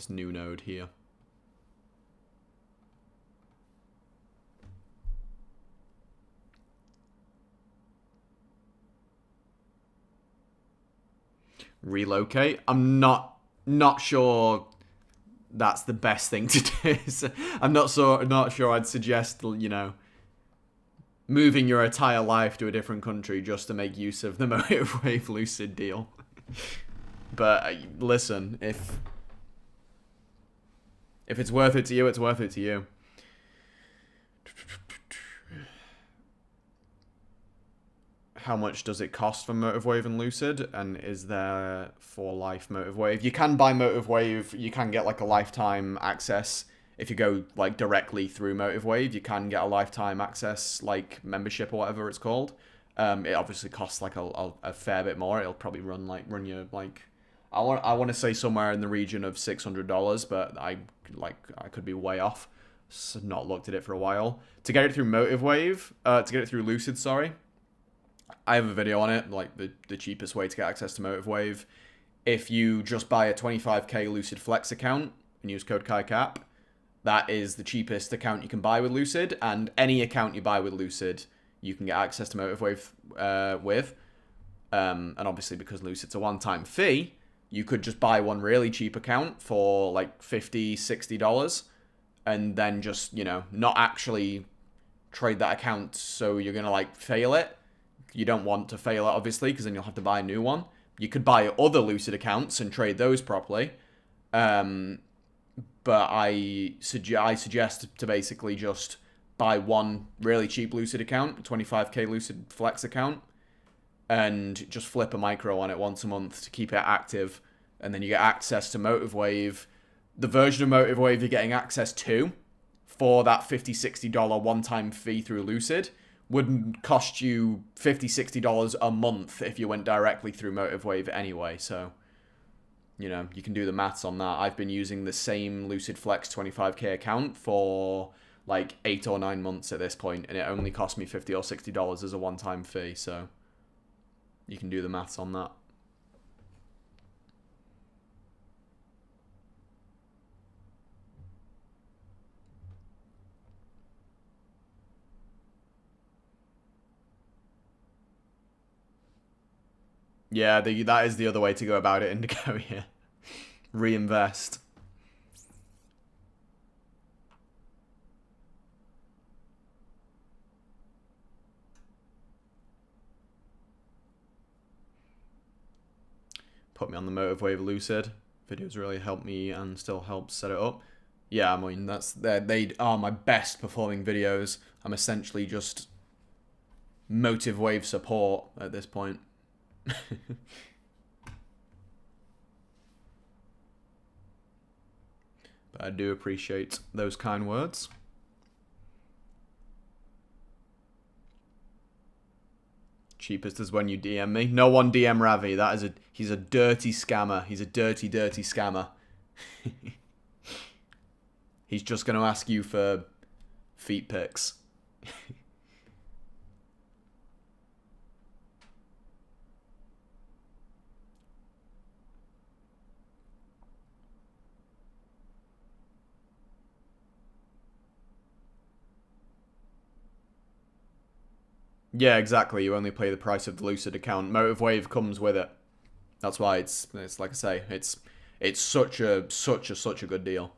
new node here. Relocate. I'm not sure that's the best thing to do. So I'm not sure I'd suggest, you know, moving your entire life to a different country just to make use of the MotiveWave Lucid deal. But listen, if it's worth it to you, it's worth it to you. How much does it cost for MotiveWave and Lucid? And is there for life MotiveWave? You can buy MotiveWave. You can get like a lifetime access. If you go like directly through MotiveWave, you can get a lifetime access like membership or whatever it's called. It obviously costs like a fair bit more. It'll probably run you like I want to say somewhere in the region of $600, but I could be way off. So not looked at it for a while. To get it through MotiveWave, to get it through Lucid, sorry. I have a video on it, like the cheapest way to get access to MotiveWave. If you just buy a 25k Lucid Flex account and use code KAICAP, that is the cheapest account you can buy with Lucid, and any account you buy with Lucid, you can get access to MotiveWave with. And obviously, because Lucid's a one-time fee, you could just buy one really cheap account for like $50, $60, and then just, you know, not actually trade that account, so you're going to like fail it. You don't want to fail it, obviously, because then you'll have to buy a new one. You could buy other Lucid accounts and trade those properly. But I suggest to basically just buy one really cheap Lucid account, 25k Lucid Flex account, and just flip a micro on it once a month to keep it active. And then you get access to MotiveWave. The version of MotiveWave you're getting access to for that $50, $60 one-time fee through Lucid would cost you $50, $60 a month if you went directly through MotiveWave anyway. So, you know, you can do the maths on that. I've been using the same Lucid Flex 25k account for like 8 or 9 months at this point, and it only cost me $50 or $60 as a one-time fee. So you can do the maths on that. Yeah, that is the other way to go about it, Indigo, yeah. Reinvest. Put me on the MotiveWave Lucid. Videos really helped me and still help set it up. Yeah, I mean, they are my best performing videos. I'm essentially just MotiveWave support at this point. But I do appreciate those kind words. Cheapest is when you DM me. No one DM Ravi. He's a dirty scammer. He's a dirty, dirty scammer. He's just going to ask you for feet pics. Yeah, exactly. You only pay the price of the Lucid account. MotiveWave comes with it. That's why it's like I say, it's such a good deal.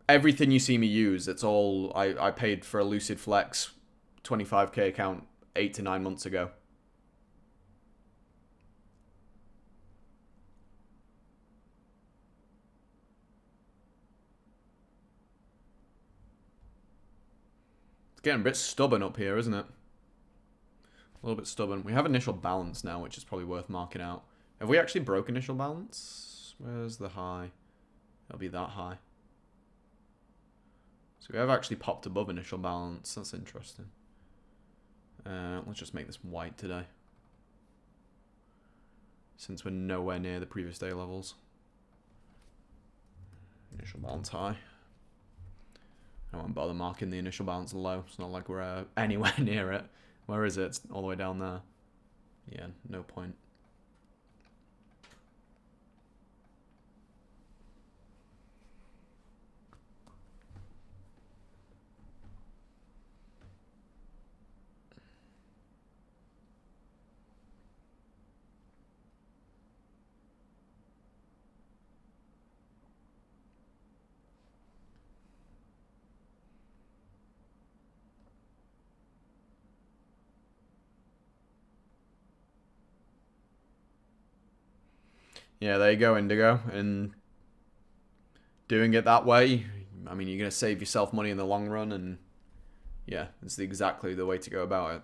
everything you see me use, it's all I paid for a Lucid Flex 25k account 8 to 9 months ago. It's getting a bit stubborn up here, isn't it? A little bit stubborn. We have initial balance now, which is probably worth marking out. Have we actually broke initial balance? Where's the high? It'll be that high. So we have actually popped above initial balance. That's interesting. Let's just make this white today, since we're nowhere near the previous day levels. Initial balance high. I won't bother marking the initial balance low. It's not like we're anywhere near it. Where is it? It's all the way down there. Yeah, no point. Yeah, there you go, Indigo. And doing it that way, I mean, you're going to save yourself money in the long run, and yeah, it's exactly the way to go about it.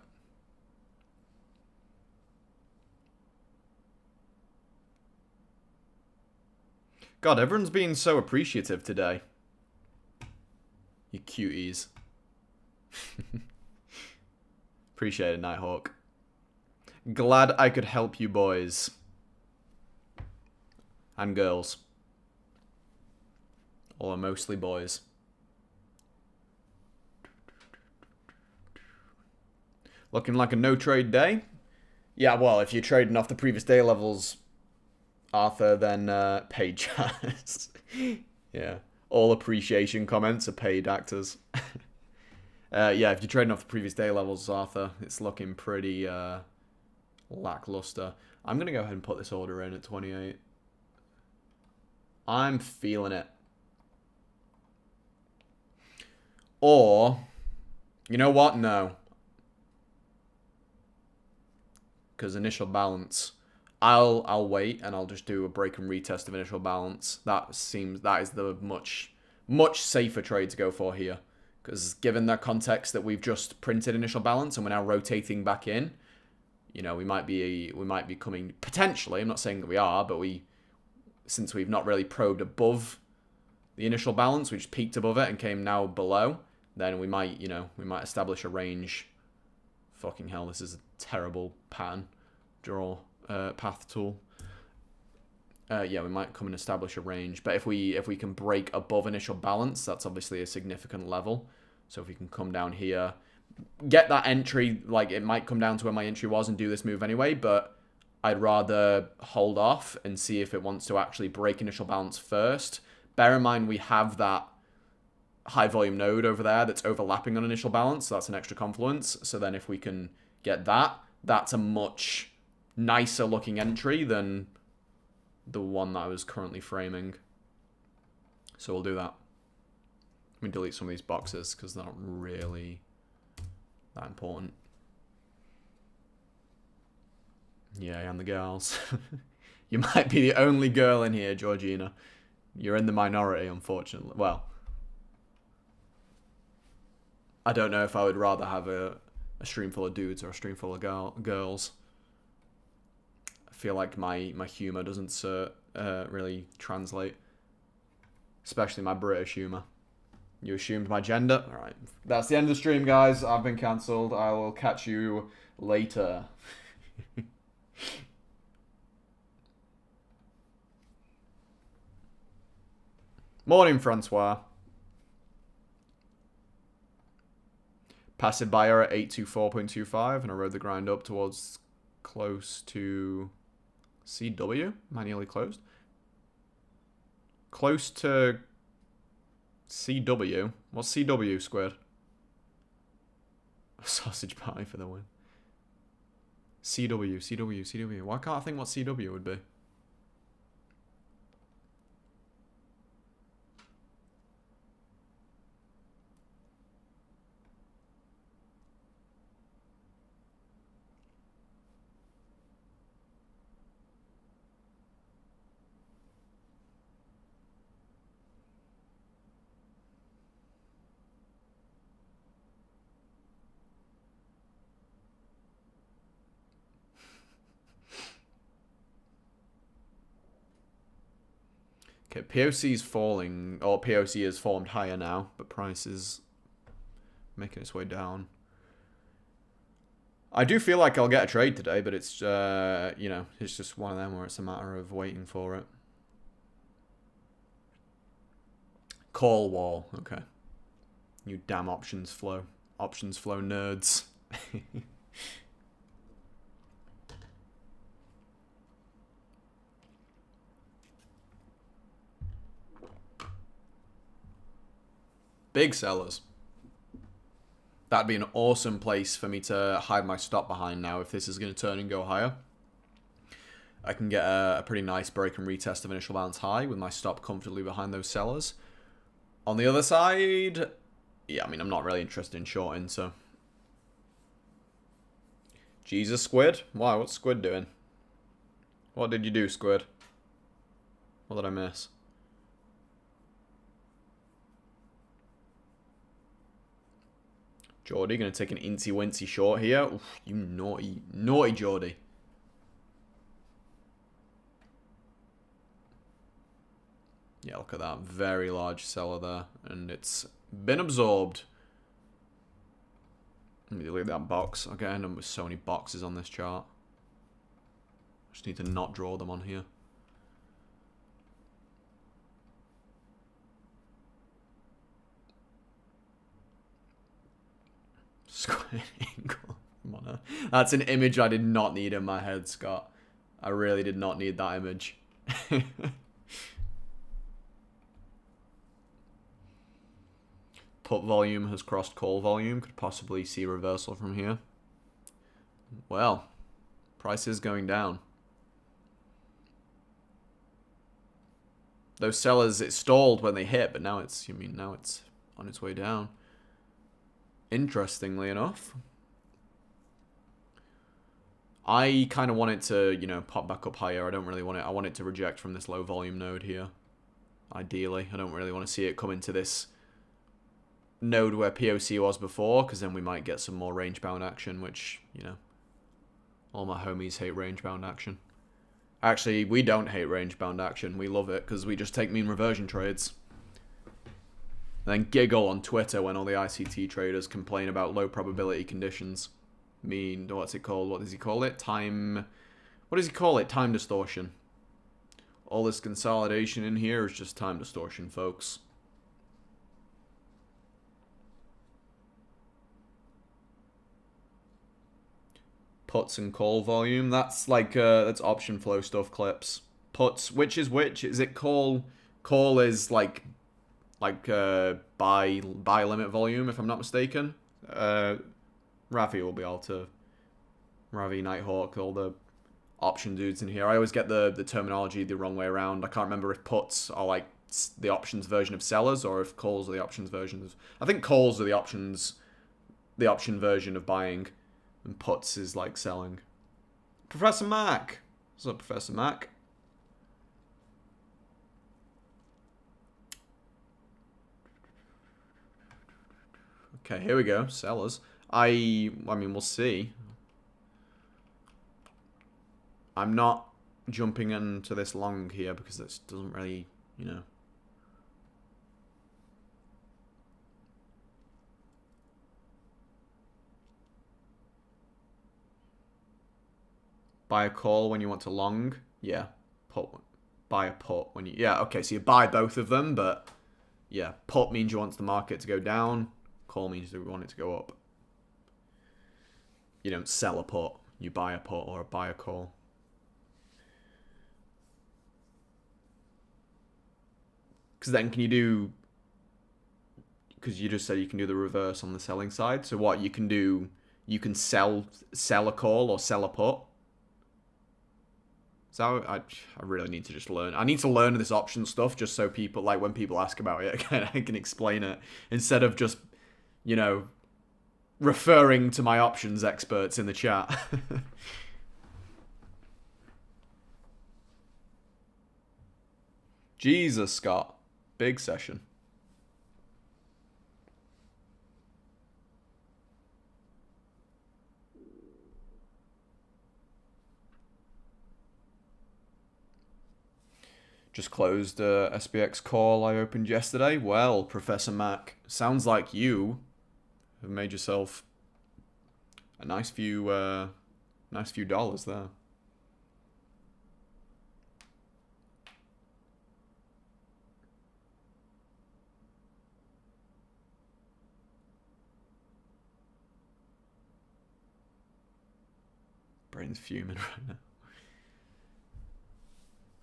God, everyone's being so appreciative today. You cuties. Appreciate it, Nighthawk. Glad I could help you boys. And girls. Or mostly boys. Looking like a no-trade day? Yeah, well, if you're trading off the previous day levels, Arthur, then paid chats. Yeah. All appreciation comments are paid actors. Yeah, if you're trading off the previous day levels, Arthur, it's looking pretty lackluster. I'm going to go ahead and put this order in at 28. I'm feeling it. Or, you know what? No. Because initial balance, I'll wait and I'll just do a break and retest of initial balance. That is the much safer trade to go for here. Because given the context that we've just printed initial balance and we're now rotating back in, you know, we might be coming potentially. I'm not saying that we are, but since we've not really probed above the initial balance, we just peaked above it and came now below, then we might establish a range. Fucking hell, this is a terrible pattern. Draw path tool. Yeah, we might come and establish a range. But if we can break above initial balance, that's obviously a significant level. So if we can come down here, get that entry, like it might come down to where my entry was and do this move anyway, but I'd rather hold off and see if it wants to actually break initial balance first. Bear in mind we have that high volume node over there that's overlapping on initial balance, so that's an extra confluence. So then if we can get that, that's a much nicer looking entry than the one that I was currently framing. So we'll do that. Let me delete some of these boxes because they're not really that important. Yeah, and the girls. You might be the only girl in here, Georgina. You're in the minority, unfortunately. Well, I don't know if I would rather have a stream full of dudes or a stream full of girls. I feel like my humour doesn't really translate. Especially my British humour. You assumed my gender? Alright. That's the end of the stream, guys. I've been cancelled. I will catch you later. Morning, Francois. Passive buyer at 824.25, and I rode the grind up towards close to CW. Manually closed. Close to CW. What's CW squared? Sausage pie for the win. CW. Why can't I think what CW would be? Okay, POC is falling, or POC is formed higher now, but price is making its way down. I do feel like I'll get a trade today, but it's, you know, it's just one of them where it's a matter of waiting for it. Call wall, okay. You damn options flow. Options flow nerds. Big sellers. That'd be an awesome place for me to hide my stop behind now if this is going to turn and go higher. I can get a pretty nice break and retest of initial bounce high with my stop comfortably behind those sellers. On the other side, yeah, I mean, I'm not really interested in shorting, so. Jesus, Squid? Wow, what's Squid doing? What did you do, Squid? What did I miss? Geordie going to take an incy-wincy short here. Oof, you naughty, naughty Geordie. Yeah, look at that. Very large seller there. And it's been absorbed. Let me delete that box. Okay, I end up with so many boxes on this chart. Just need to not draw them on here. Square angle. That's an image I did not need in my head, Scott. I really did not need that image. Put volume has crossed call volume. Could possibly see reversal from here. Well, price is going down. Those sellers, it stalled when they hit, but now it's, I mean, now it's on its way down. Interestingly enough, I kind of want it to, you know, pop back up higher. I don't really want it. I want it to reject from this low volume node here. Ideally, I don't really want to see it come into this node where POC was before, because then we might get some more range-bound action, which, you know, all my homies hate range-bound action. Actually, we don't hate range-bound action. We love it, because we just take mean reversion trades. And then giggle on Twitter when all the ICT traders complain about low probability conditions. Mean, what's it called? What does he call it? Time... What does he call it? Time distortion. All this consolidation in here is just time distortion, folks. Puts and call volume. That's like, that's option flow stuff clips. Puts, which is which? Is it call? Call is like buy limit volume, if I'm not mistaken. Ravi will be able to... Ravi, Nighthawk, all the option dudes in here. I always get the terminology the wrong way around. I can't remember if puts are like the options version of sellers or if calls are the options version of... I think calls are the option version of buying. And puts is like selling. Professor Mac. What's up, Professor Mac? Okay, here we go. Sellers. I mean, we'll see. I'm not jumping into this long here because this doesn't really, you know. Buy a call when you want to long. Yeah. Buy a put when you... Yeah, okay, so you buy both of them, but... Yeah, put means you want the market to go down. Call means you want it to go up. You don't sell a put. You buy a put or buy a call. Because then can you do... Because you just said you can do the reverse on the selling side. So what you can do... You can sell a call or sell a put. So I really need to just learn. I need to learn this option stuff just so people, like, when people ask about it, I can explain it. Instead of just, you know, referring to my options experts in the chat. Jesus, Scott. Big session. Just closed a SPX call I opened yesterday. Well, Professor Mac, sounds like you have made yourself a nice few dollars there. Brain's fuming right now.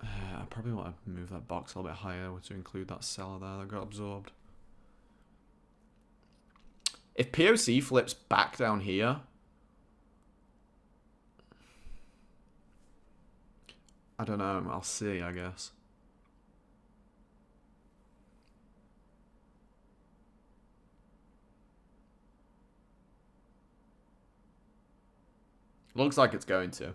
I probably want to move that box a little bit higher to include that seller there that got absorbed. If POC flips back down here, I don't know. I'll see, I guess. Looks like it's going to.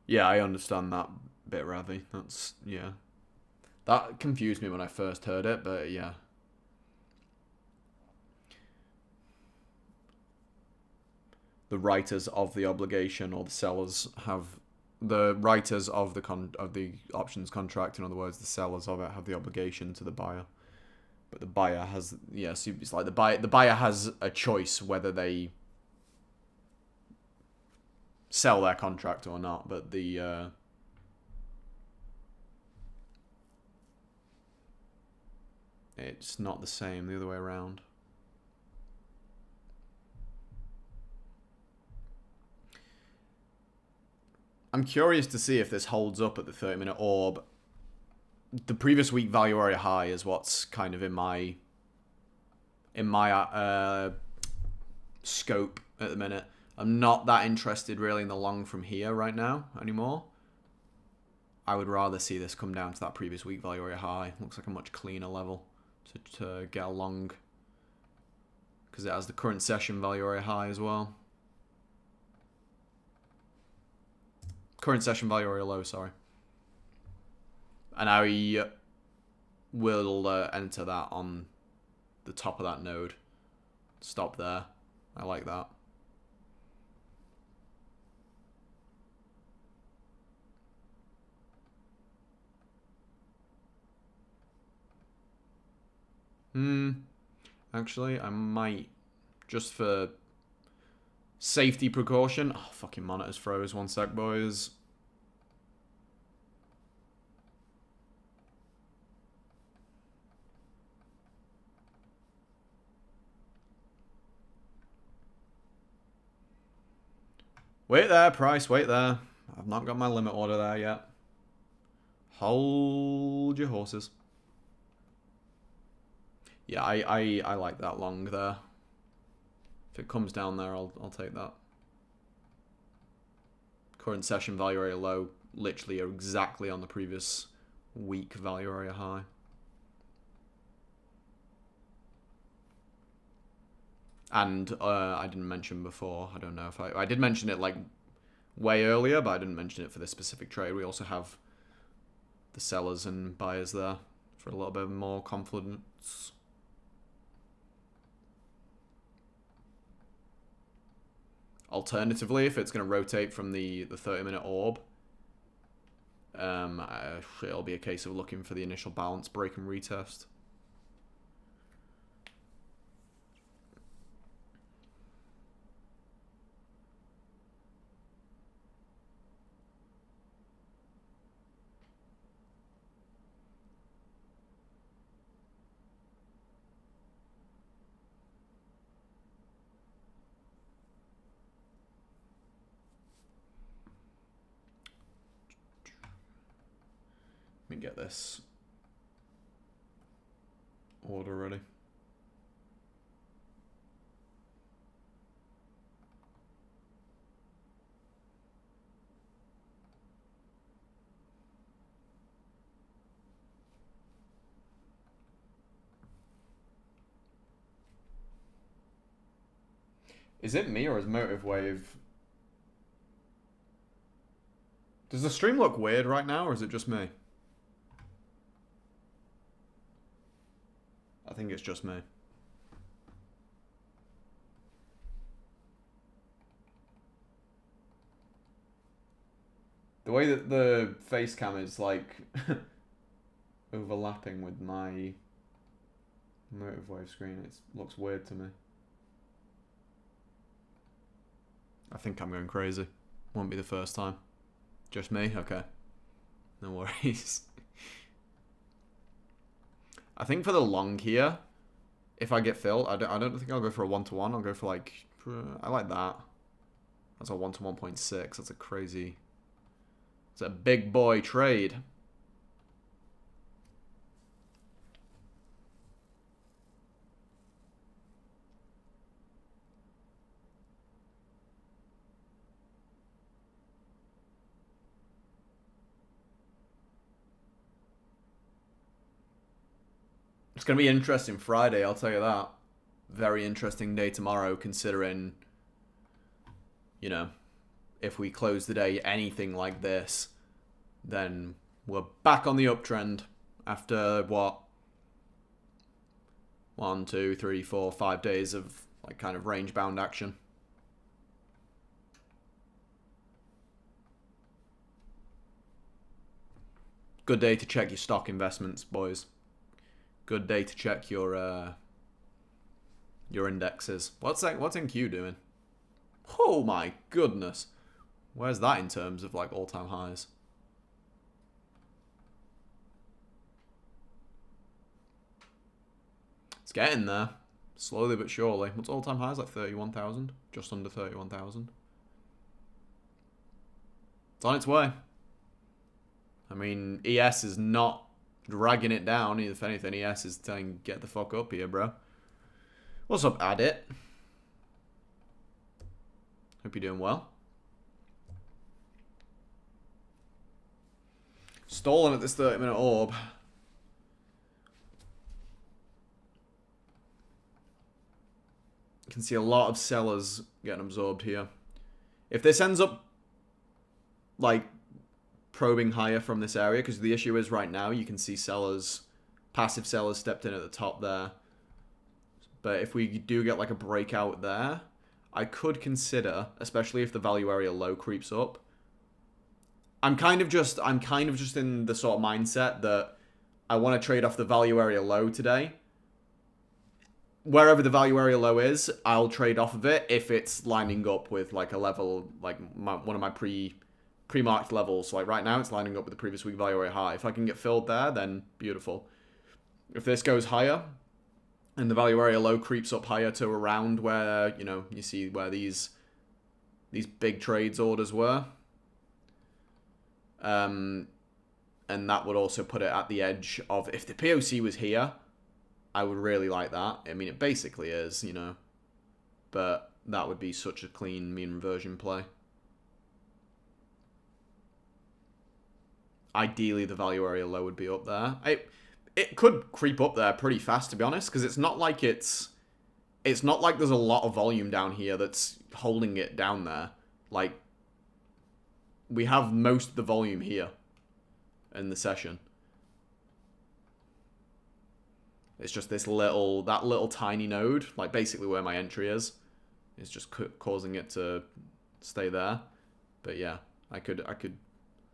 Yeah, I understand that bit, Ravi. That's, yeah. That confused me when I first heard it, but yeah. The writers of the obligation or the sellers have the writers of the options contract, in other words, the sellers of it have the obligation to the buyer. But the buyer has, yeah, so it's like the buyer has a choice whether they sell their contract or not, but the it's not the same the other way around. I'm curious to see if this holds up at the 30-minute orb. The previous week value area high is what's kind of in my scope at the minute. I'm not that interested really in the long from here right now anymore. I would rather see this come down to that previous week value area high. Looks like a much cleaner level to get a long, because it has the current session value area high as well. Current session value area low, sorry. And I will enter that on the top of that node. Stop there. I like that. Actually, I might, just for safety precaution. Oh, fucking monitors froze. One sec, boys. Wait there, price, wait there. I've not got my limit order there yet. Hold your horses. Yeah, I like that long there. If it comes down there, I'll take that. Current session value area low, literally exactly on the previous week value area high. And I didn't mention before, I don't know if I did mention it like way earlier, but I didn't mention it for this specific trade. We also have the sellers and buyers there for a little bit more confidence. Alternatively, if it's going to rotate from the 30-minute orb, it'll be a case of looking for the initial balance break and retest. Let me get this order ready. Is it me or is MotiveWave? Does the stream look weird right now or is it just me? I think it's just me. The way that the face cam is like overlapping with my MotiveWave screen, it looks weird to me. I think I'm going crazy. Won't be the first time. Just me? Okay. No worries. I think for the long here, if I get filled, I don't think I'll go for a 1-to-1. I'll go for like, I like that. That's a 1-to-1.6. That's a crazy, it's a big boy trade. It's going to be an interesting Friday, I'll tell you that. Very interesting day tomorrow, considering, you know, if we close the day anything like this, then we're back on the uptrend after, what, 1, 2, 3, 4, 5 days of, like, kind of range-bound action. Good day to check your stock investments, boys. Good day to check your indexes. What's NQ doing? Oh my goodness. Where's that in terms of like all-time highs? It's getting there. Slowly but surely. What's all-time highs? Like 31,000? Just under 31,000. It's on its way. I mean, ES is not dragging it down. If anything, ES is saying, get the fuck up here, bro. What's up, Adit? Hope you're doing well. Stalling at this 30-minute orb. You can see a lot of sellers getting absorbed here. If this ends up, like, probing higher from this area, because the issue is right now you can see sellers, passive sellers stepped in at the top there. But if we do get like a breakout there, I could consider, especially if the value area low creeps up. I'm kind of just in the sort of mindset that I want to trade off the value area low today. Wherever the value area low is, I'll trade off of it if it's lining up with like a level, like one of my pre-marked levels. So like right now it's lining up with the previous week value area high. If I can get filled there, then beautiful. If this goes higher and the value area low creeps up higher to around where, you know, you see where these big trades orders were, and that would also put it at the edge of, if the POC was here, I would really like that. I mean, it basically is, you know, but that would be such a clean mean reversion play. Ideally, the value area low would be up there. It could creep up there pretty fast, to be honest, because it's not like it's not like there's a lot of volume down here that's holding it down there. Like, we have most of the volume here in the session. It's just that little tiny node, like basically where my entry is just causing it to stay there. But yeah, I could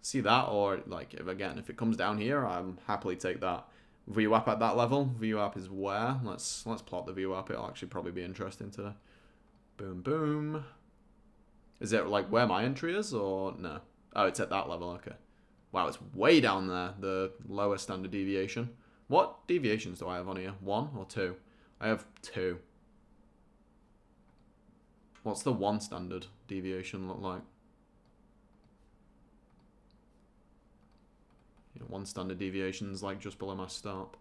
see that, or like if it comes down here, I'm happily take that. VWAP at that level. VWAP is where? Let's plot the VWAP. It'll actually probably be interesting today. Boom, boom. Is it like where my entry is, or no? Oh, it's at that level. Okay. Wow, it's way down there. The lower standard deviation. What deviations do I have on here? 1 or 2? I have 2. What's the 1 standard deviation look like? 1 standard deviation is like just below my stop.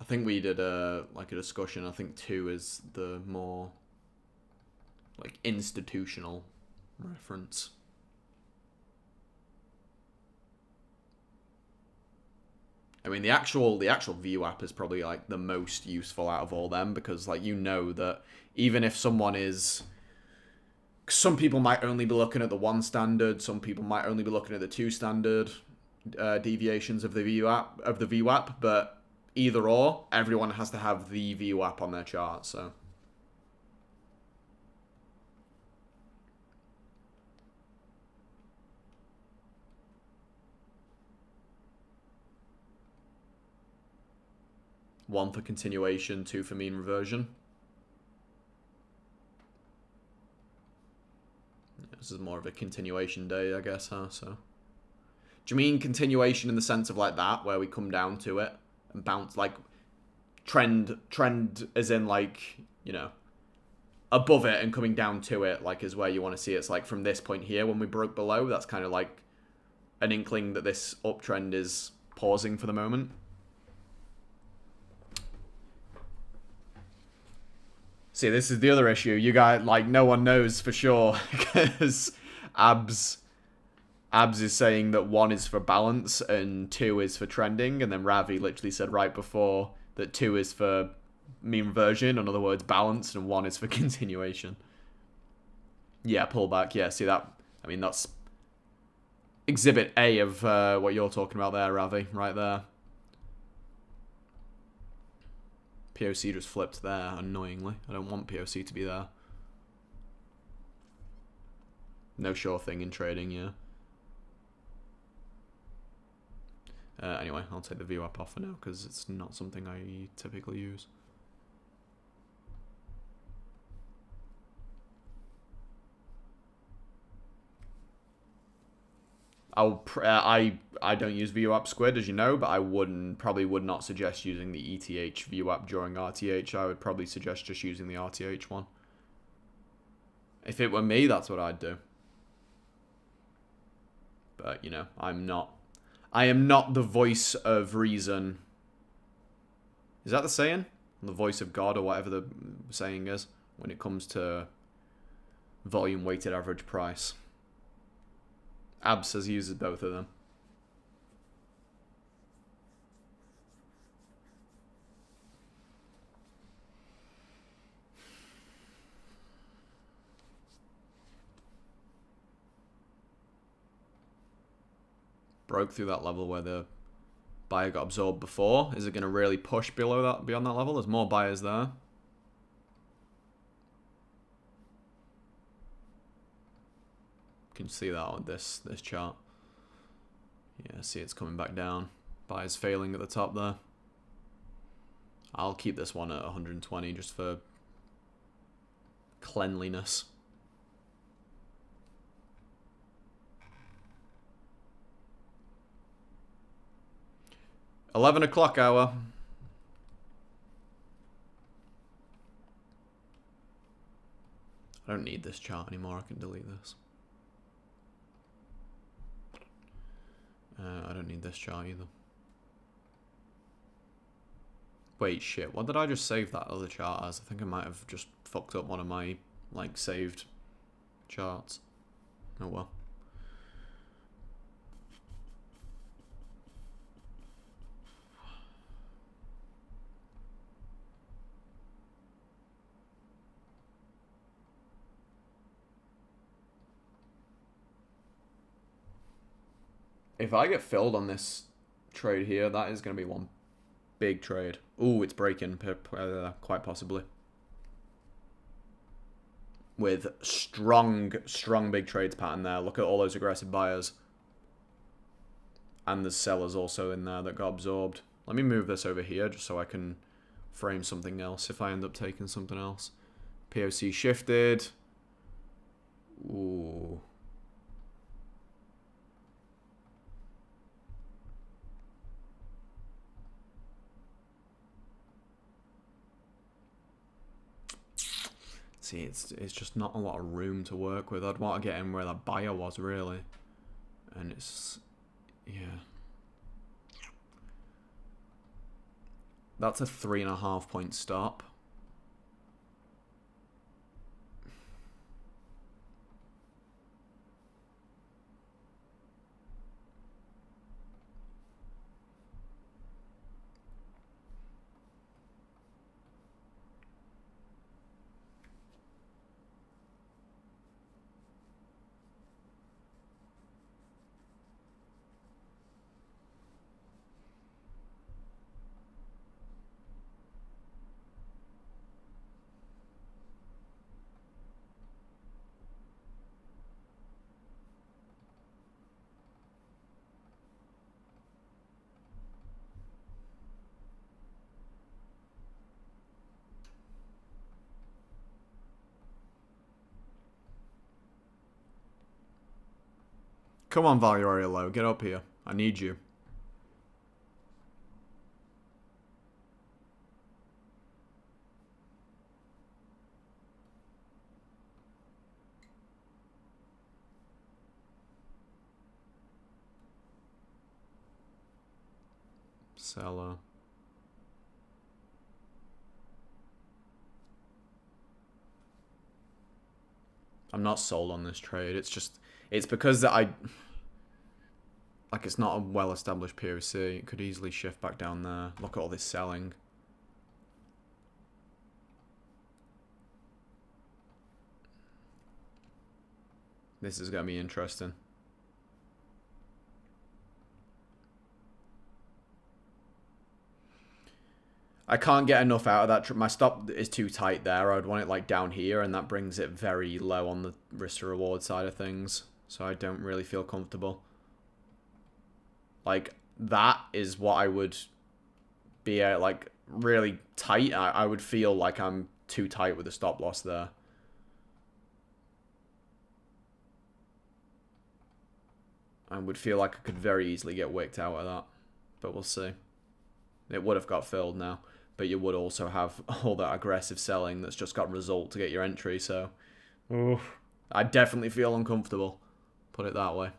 I think we did like a discussion. I think 2 is the more like institutional reference. I mean, the actual VWAP is probably like the most useful out of all them, because like, you know that even if someone is, some people might only be looking at the 1 standard, some people might only be looking at the 2 standard deviations of the VWAP, but either or. Everyone has to have the VWAP on their chart, so. One for continuation, two for mean reversion. This is more of a continuation day, I guess, huh? So, do you mean continuation in the sense of like that, where we come down to it and bounce, like trend as in like, you know, above it and coming down to it, like is where you want to see it. It's like from this point here when we broke below, that's kind of like an inkling that this uptrend is pausing for the moment. See, this is the other issue. You guys, like, no one knows for sure because Abs is saying that 1 is for balance and 2 is for trending, and then Ravi literally said right before that 2 is for mean reversion, in other words, balance, and 1 is for continuation. Yeah, pullback. Yeah, see that? I mean, that's exhibit A of what you're talking about there, Ravi, right there. POC just flipped there, annoyingly. I don't want POC to be there. No sure thing in trading, yeah. Anyway, I'll take the VWAP off for now, because it's not something I typically use. I don't use VWAP Squid, as you know, but I probably would not suggest using the ETH VWAP during RTH. I would probably suggest just using the RTH one. If it were me, that's what I'd do. But, you know, I am not the voice of reason. Is that the saying? The voice of God, or whatever the saying is, when it comes to volume weighted average price. Abs says he uses both of them. Broke through that level where the buyer got absorbed before. Is it going to really push below that, beyond that level? There's more buyers there. You can see that on this chart. Yeah, see it's coming back down. Buyers failing at the top there. I'll keep this one at 120 just for cleanliness. $11 o'clock hour. I don't need this chart anymore. I can delete this. I don't need this chart either. Wait, shit. What did I just save that other chart as? I think I might have just fucked up one of my, like, saved charts. Oh well. If I get filled on this trade here, that is going to be one big trade. Ooh, it's breaking, quite possibly. With strong big trades pattern there. Look at all those aggressive buyers. And there's sellers also in there that got absorbed. Let me move this over here just so I can frame something else if I end up taking something else. POC shifted. Ooh. See, it's just not a lot of room to work with. I'd want to get in where that buyer was, really. And it's... yeah. That's a 3.5 point stop. Come on, value area low. Get up here. I need you. Seller. I'm not sold on this trade. It's just, it's because that like, it's not a well-established POC. It could easily shift back down there. Look at all this selling. This is going to be interesting. I can't get enough out of that. My stop is too tight there. I'd want it like down here, and that brings it very low on the risk to reward side of things. So I don't really feel comfortable. Like, that is what I would be like really tight. I would feel like I'm too tight with the stop loss there. I would feel like I could very easily get wicked out of that. But we'll see. It would have got filled now. But you would also have all that aggressive selling that's just got result to get your entry, so... Oof. I definitely feel uncomfortable. Put it that way.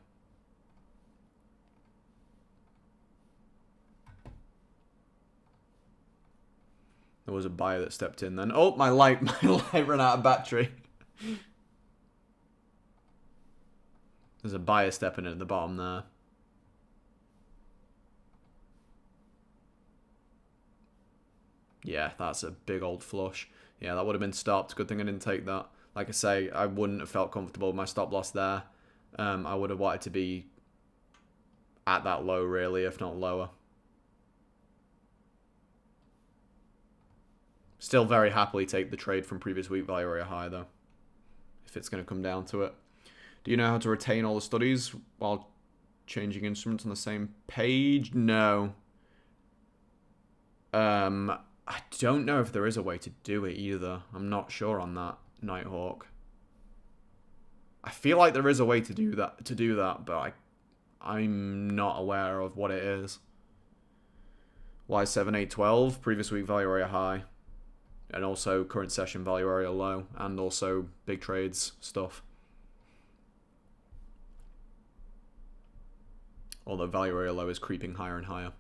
There was a buyer that stepped in then. Oh, my light ran out of battery. There's a buyer stepping in at the bottom there. Yeah, that's a big old flush. Yeah, that would have been stopped. Good thing I didn't take that. Like I say, I wouldn't have felt comfortable with my stop loss there. I would have wanted to be at that low, really, if not lower. Still very happily take the trade from previous week value area high, though, if it's going to come down to it. Do you know how to retain all the studies while changing instruments on the same page? No. I don't know if there is a way to do it either. I'm not sure on that, Nighthawk. I feel like there is a way to do that, but I'm not aware of what it is. Y7812, previous week value area high, and also current session value area low, and also big trades stuff. Although value area low is creeping higher and higher.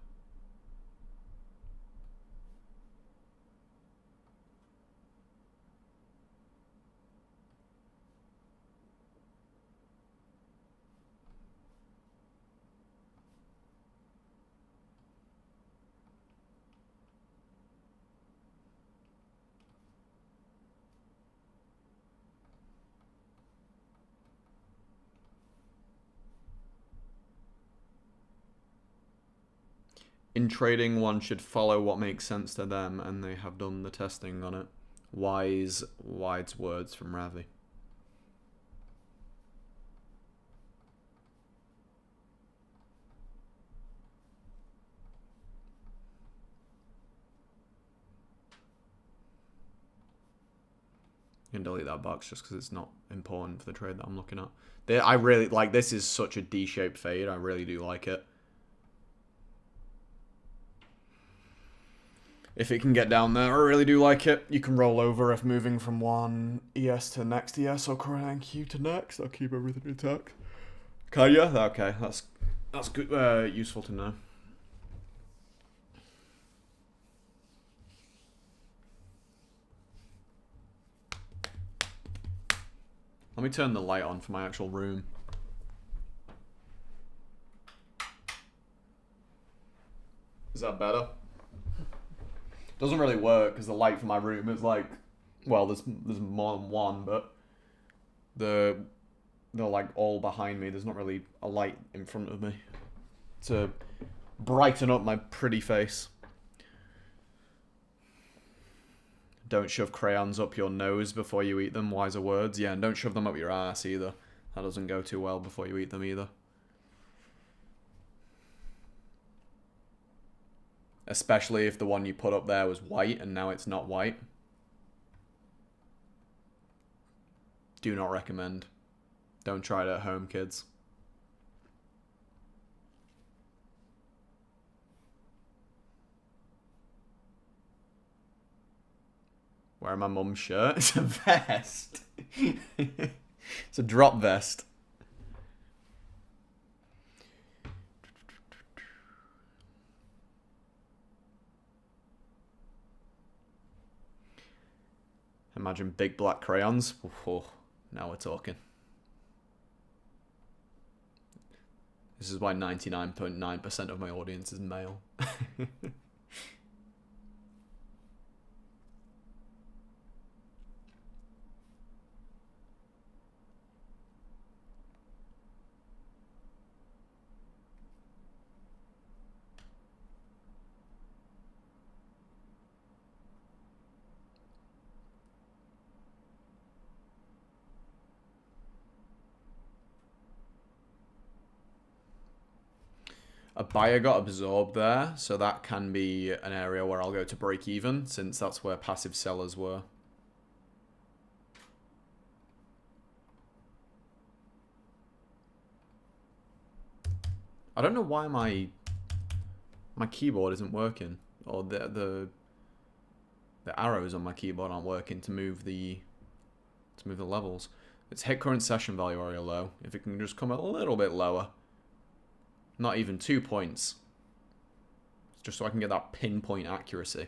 In trading, one should follow what makes sense to them, and they have done the testing on it. Wise words from Ravi. You can delete that box just because it's not important for the trade that I'm looking at. I really like, this is such a D-shaped fade. I really do like it. If it can get down there, I really do like it. You can roll over if moving from one ES to next ES or current NQ to next. I'll keep everything intact. Can you? Okay, that's good. Useful to know. Let me turn the light on for my actual room. Is that better? Doesn't really work because the light for my room is like, well, there's more than one, but they're like all behind me. There's not really a light in front of me to brighten up my pretty face. Don't shove crayons up your nose before you eat them. Wiser words. Yeah, and don't shove them up your ass either. That doesn't go too well before you eat them either. Especially if the one you put up there was white and now it's not white. Do not recommend. Don't try it at home, kids. Wearing my mum's shirt. It's a vest. It's a drop vest. Imagine big black crayons. Oh, now we're talking. This is why 99.9% of my audience is male. A buyer got absorbed there, so that can be an area where I'll go to break even, since that's where passive sellers were. I don't know why my keyboard isn't working, or the arrows on my keyboard aren't working to move the levels. It's hit current session value area low. If it can just come a little bit lower. Not even 2 points. Just so I can get that pinpoint accuracy.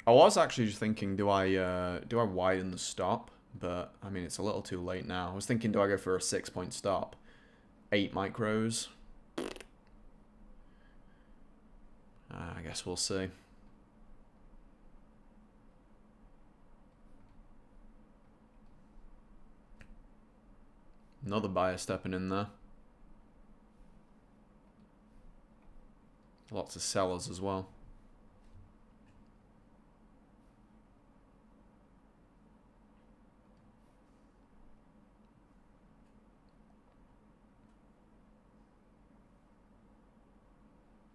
I was actually just thinking, do I widen the stop? But I mean, it's a little too late now. I was thinking, do I go for a 6-point stop? 8 micros. I guess we'll see. Another buyer stepping in there. Lots of sellers as well.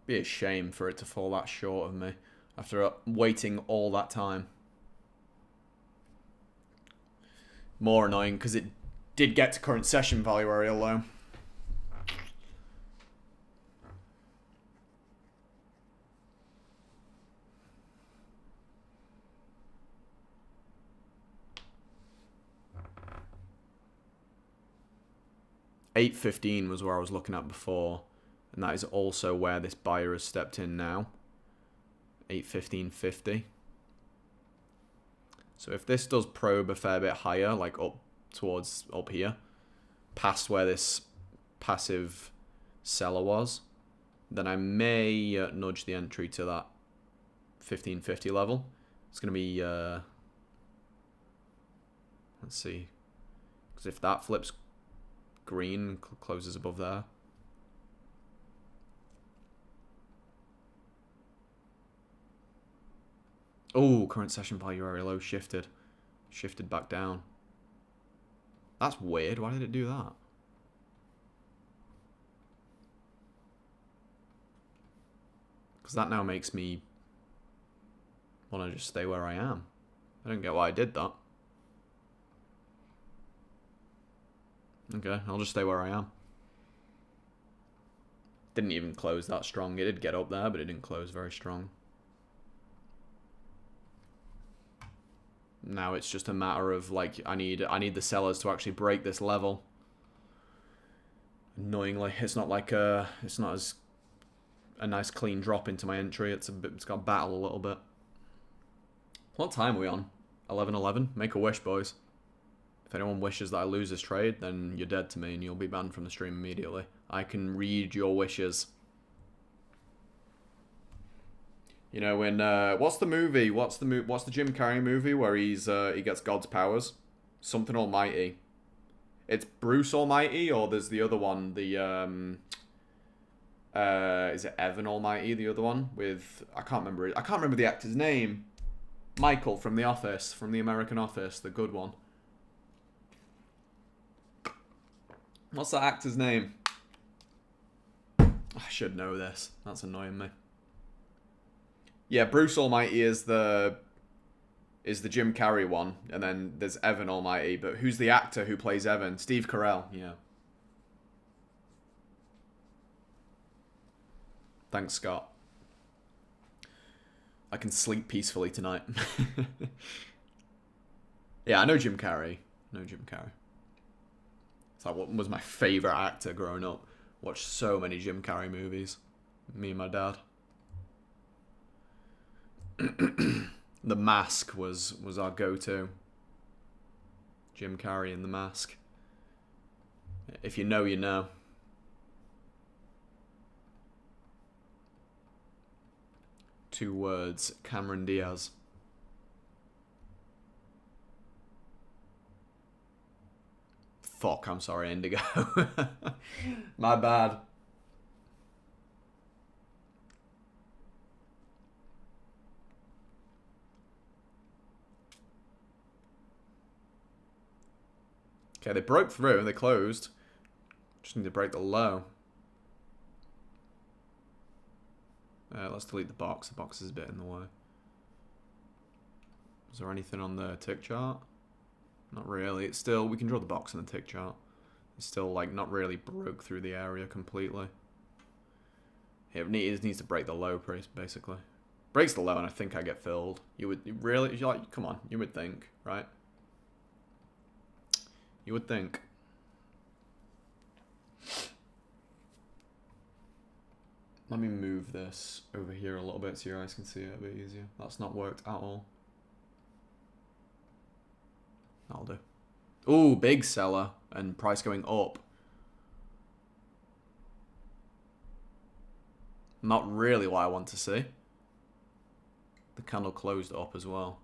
Be a shame for it to fall that short of me after waiting all that time. More annoying because it did get to current session value area low. $8.15 was where I was looking at before. And that is also where this buyer has stepped in now. 8.15.50. So if this does probe a fair bit higher, like up here, past where this passive seller was, then I may nudge the entry to that 15.50 level. It's going to be, let's see, because if that flips green, closes above there. Oh, current session value area low shifted. Shifted back down. That's weird. Why did it do that? Because that now makes me want to just stay where I am. I don't get why I did that. Okay, I'll just stay where I am. Didn't even close that strong. It did get up there, but it didn't close very strong. Now it's just a matter of, like, I need the sellers to actually break this level. Annoyingly, it's not like it's not as a nice clean drop into my entry. It's got to battle a little bit. What time are we on? 11:11. Make a wish, boys. If anyone wishes that I lose this trade, then you're dead to me and you'll be banned from the stream immediately. I can read your wishes. You know, when what's the movie? What's the Jim Carrey movie where he gets God's powers? Something Almighty. It's Bruce Almighty, or there's the other one, the is it Evan Almighty, the other one with I can't remember the actor's name. Michael from The Office, from the American Office, the good one. What's that actor's name? I should know this. That's annoying me. Yeah, Bruce Almighty is the is the Jim Carrey one, and then there's Evan Almighty. But who's the actor who plays Evan? Steve Carell. Yeah. Thanks, Scott. I can sleep peacefully tonight. Yeah, I know Jim Carrey. It's like, what was my favourite actor growing up? Watched so many Jim Carrey movies. Me and my dad. The Mask was our go-to. Jim Carrey in The Mask. If you know, you know. Two words, Cameron Diaz. Fuck, I'm sorry, Indigo. My bad. Okay, they broke through, they closed. Just need to break the low. Let's delete the box. The box is a bit in the way. Is there anything on the tick chart? Not really. It's still, we can draw the box on the tick chart. It's still like not really broke through the area completely. It needs to break the low, basically. Breaks the low and I think I get filled. You really, like, come on, you would think, right? You would think. Let me move this over here a little bit so your eyes can see it a bit easier. That's not worked at all. That'll do. Ooh, big seller and price going up. Not really what I want to see. The candle closed up as well.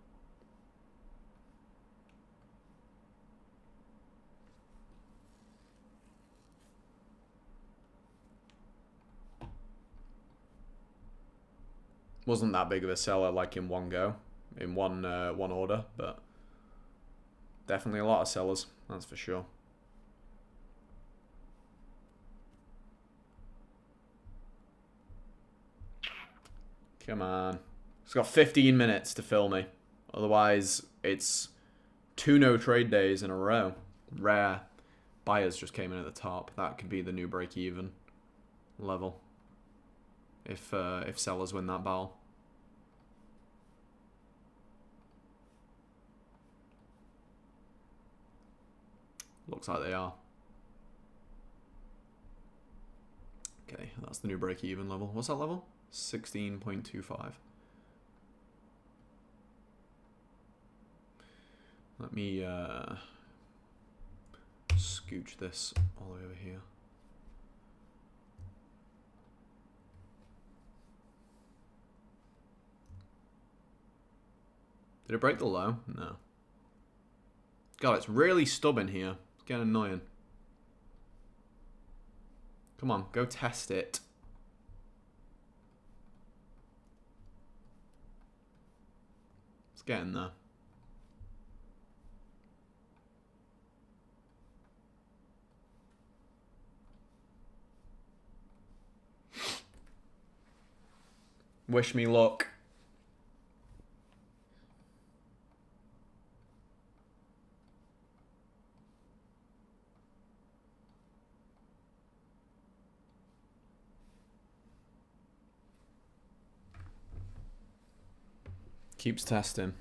Wasn't that big of a seller like in one go, in one order, but definitely a lot of sellers, that's for sure. Come on. It's got 15 minutes to fill me. Otherwise, it's 2 no trade days in a row. Rare. Buyers just came in at the top. That could be the new break-even level. If sellers win that battle. Looks like they are. Okay, that's the new break-even level. What's that level? 16.25. Let me scooch this all the way over here. Did it break the low? No. God, it's really stubborn here. It's getting annoying. Come on, go test it. It's getting there. Wish me luck. Keeps testing.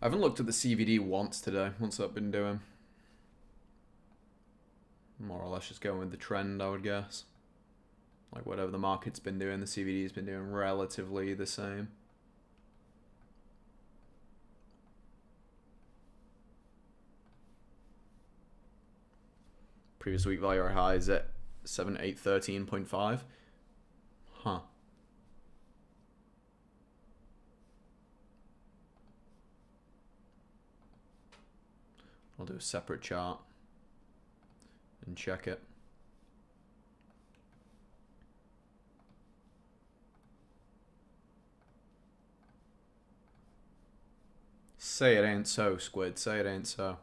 I haven't looked at the CVD once today. What's that been doing? More or less just going with the trend, I would guess. Like whatever the market's been doing, the CVD's been doing relatively the same. Previous week value high is at 7813.5. Huh. I'll do a separate chart and check it. Say it ain't so, Squid. Say it ain't so.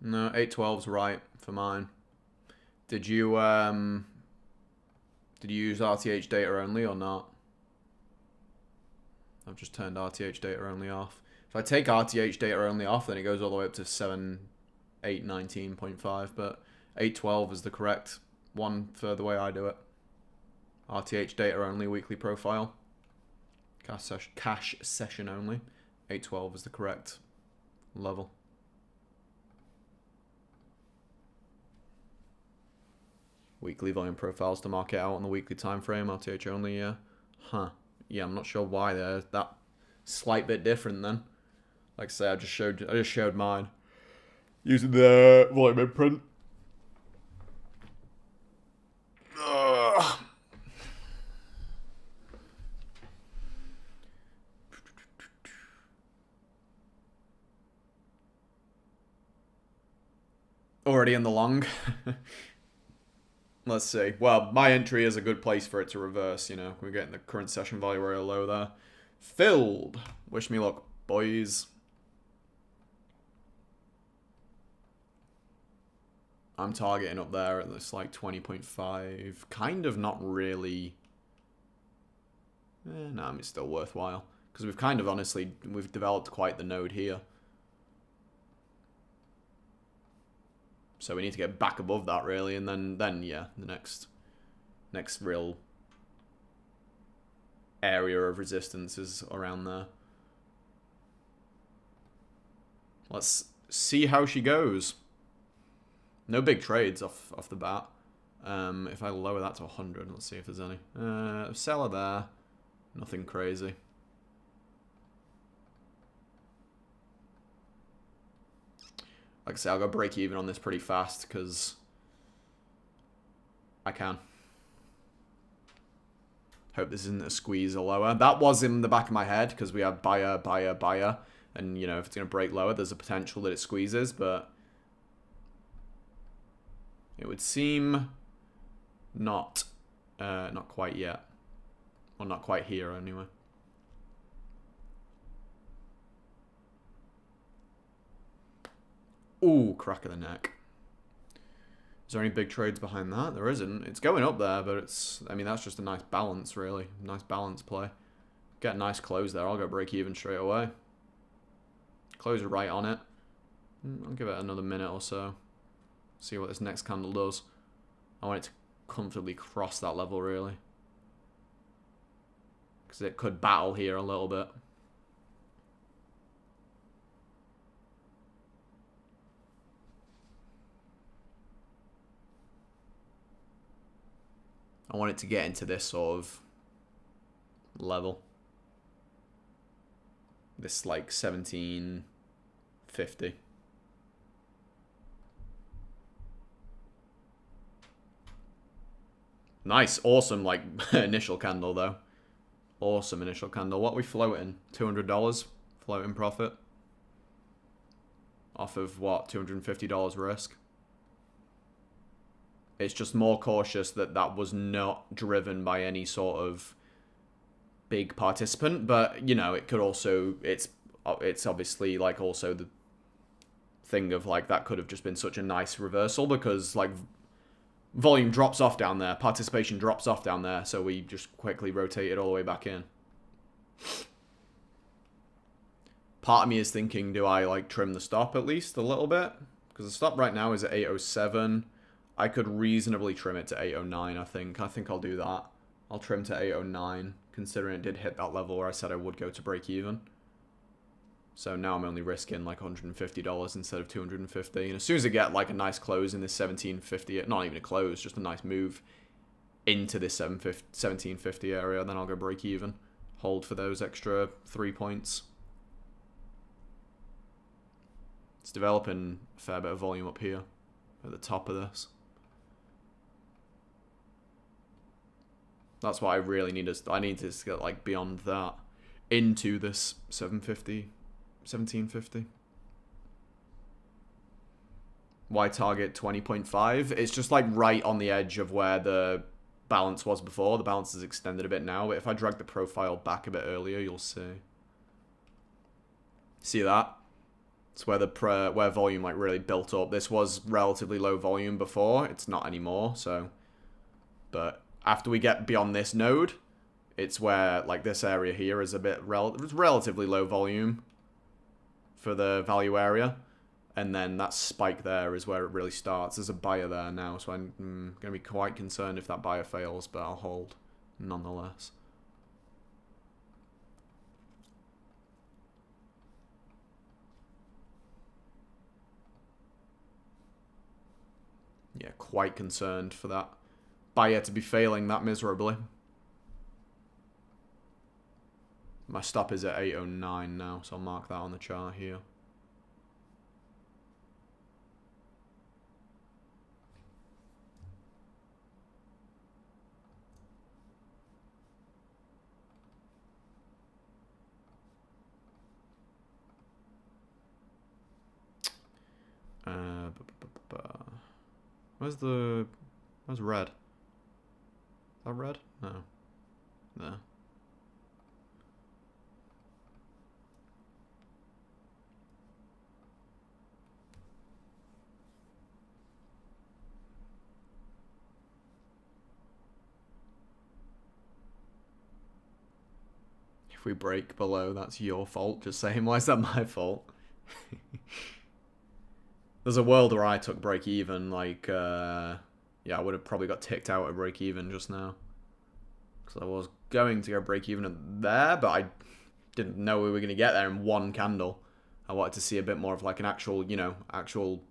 No, 812's right for mine. Did you use RTH data only or not? I've just turned RTH data only off. If I take RTH data only off, then it goes all the way up to 7819.5, but 812 is the correct one for the way I do it. RTH data only, weekly profile. Cash session only. 812 is the correct level. Weekly volume profiles to mark it out on the weekly time frame. RTH only, yeah. Huh. Yeah, I'm not sure why they're that slight bit different then. Like I say, I just showed mine using the volume imprint. Ugh. Already in the long. Let's see. Well, my entry is a good place for it to reverse, you know. We're getting the current session value very low there. Filled. Wish me luck, boys. I'm targeting up there at this like 20.5. Kind of not really. No, I mean, it's still worthwhile. Because we've kind of honestly, we've developed quite the node here. So we need to get back above that really, and then yeah, the next real area of resistance is around there. Let's see how she goes. No big trades off the bat. If I lower that to 100, let's see if there's any. Seller there. Nothing crazy. Like I say, I'll go break even on this pretty fast because I can. Hope this isn't a squeeze or lower. That was in the back of my head because we had buyer, buyer, buyer. And, you know, if it's going to break lower, there's a potential that it squeezes, but it would seem not quite yet. Well, not quite here, anyway. Ooh, crack of the neck. Is there any big trades behind that? There isn't. It's going up there, but it's... I mean, that's just a nice balance, really. Nice balance play. Get a nice close there. I'll go break even straight away. Close right on it. I'll give it another minute or so. See what this next candle does. I want it to comfortably cross that level, really. Because it could battle here a little bit. I want it to get into this sort of level. This like 1750. Nice, awesome like initial candle though. Awesome initial candle. What are we floating? $200 floating profit. Off of what? $250 risk. It's just more cautious that that was not driven by any sort of big participant, but you know, it could also, it's obviously like also the thing of like that could have just been such a nice reversal because like volume drops off down there, participation drops off down there, so we just quickly rotate it all the way back in. Part of me is thinking, do I like trim the stop at least a little bit? Because the stop right now is at 807. I could reasonably trim it to 809, I think. I think I'll do that. I'll trim to 809, considering it did hit that level where I said I would go to break even. So now I'm only risking like $150 instead of $250. And as soon as I get like a nice close in this 1750, not even a close, just a nice move into this 1750 area, then I'll go break even. Hold for those extra 3 points. It's developing a fair bit of volume up here at the top of this. That's what I really need. I need to get like beyond that into this 1750. Why target 20.5? It's just like right on the edge of where the balance was before. The balance is extended a bit now, but if I drag the profile back a bit earlier, you'll see. See that? It's where where volume like really built up. This was relatively low volume before. It's not anymore. So, but after we get beyond this node, it's where like this area here is a bit relatively low volume for the value area, and then that spike there is where it really starts. There's a buyer there now, so I'm going to be quite concerned if that buyer fails, but I'll hold nonetheless. Yeah, quite concerned for that buyer to be failing that miserably. My stop is at 809 now, so I'll mark that on the chart here. Where's red? Is that red? No. There. If we break below, that's your fault. Just saying, why is that my fault? There's a world where I took break even, like, yeah, I would have probably got ticked out at break even just now. Because I was going to go break even at there, but I didn't know we were going to get there in one candle. I wanted to see a bit more of like an actual, you know, actual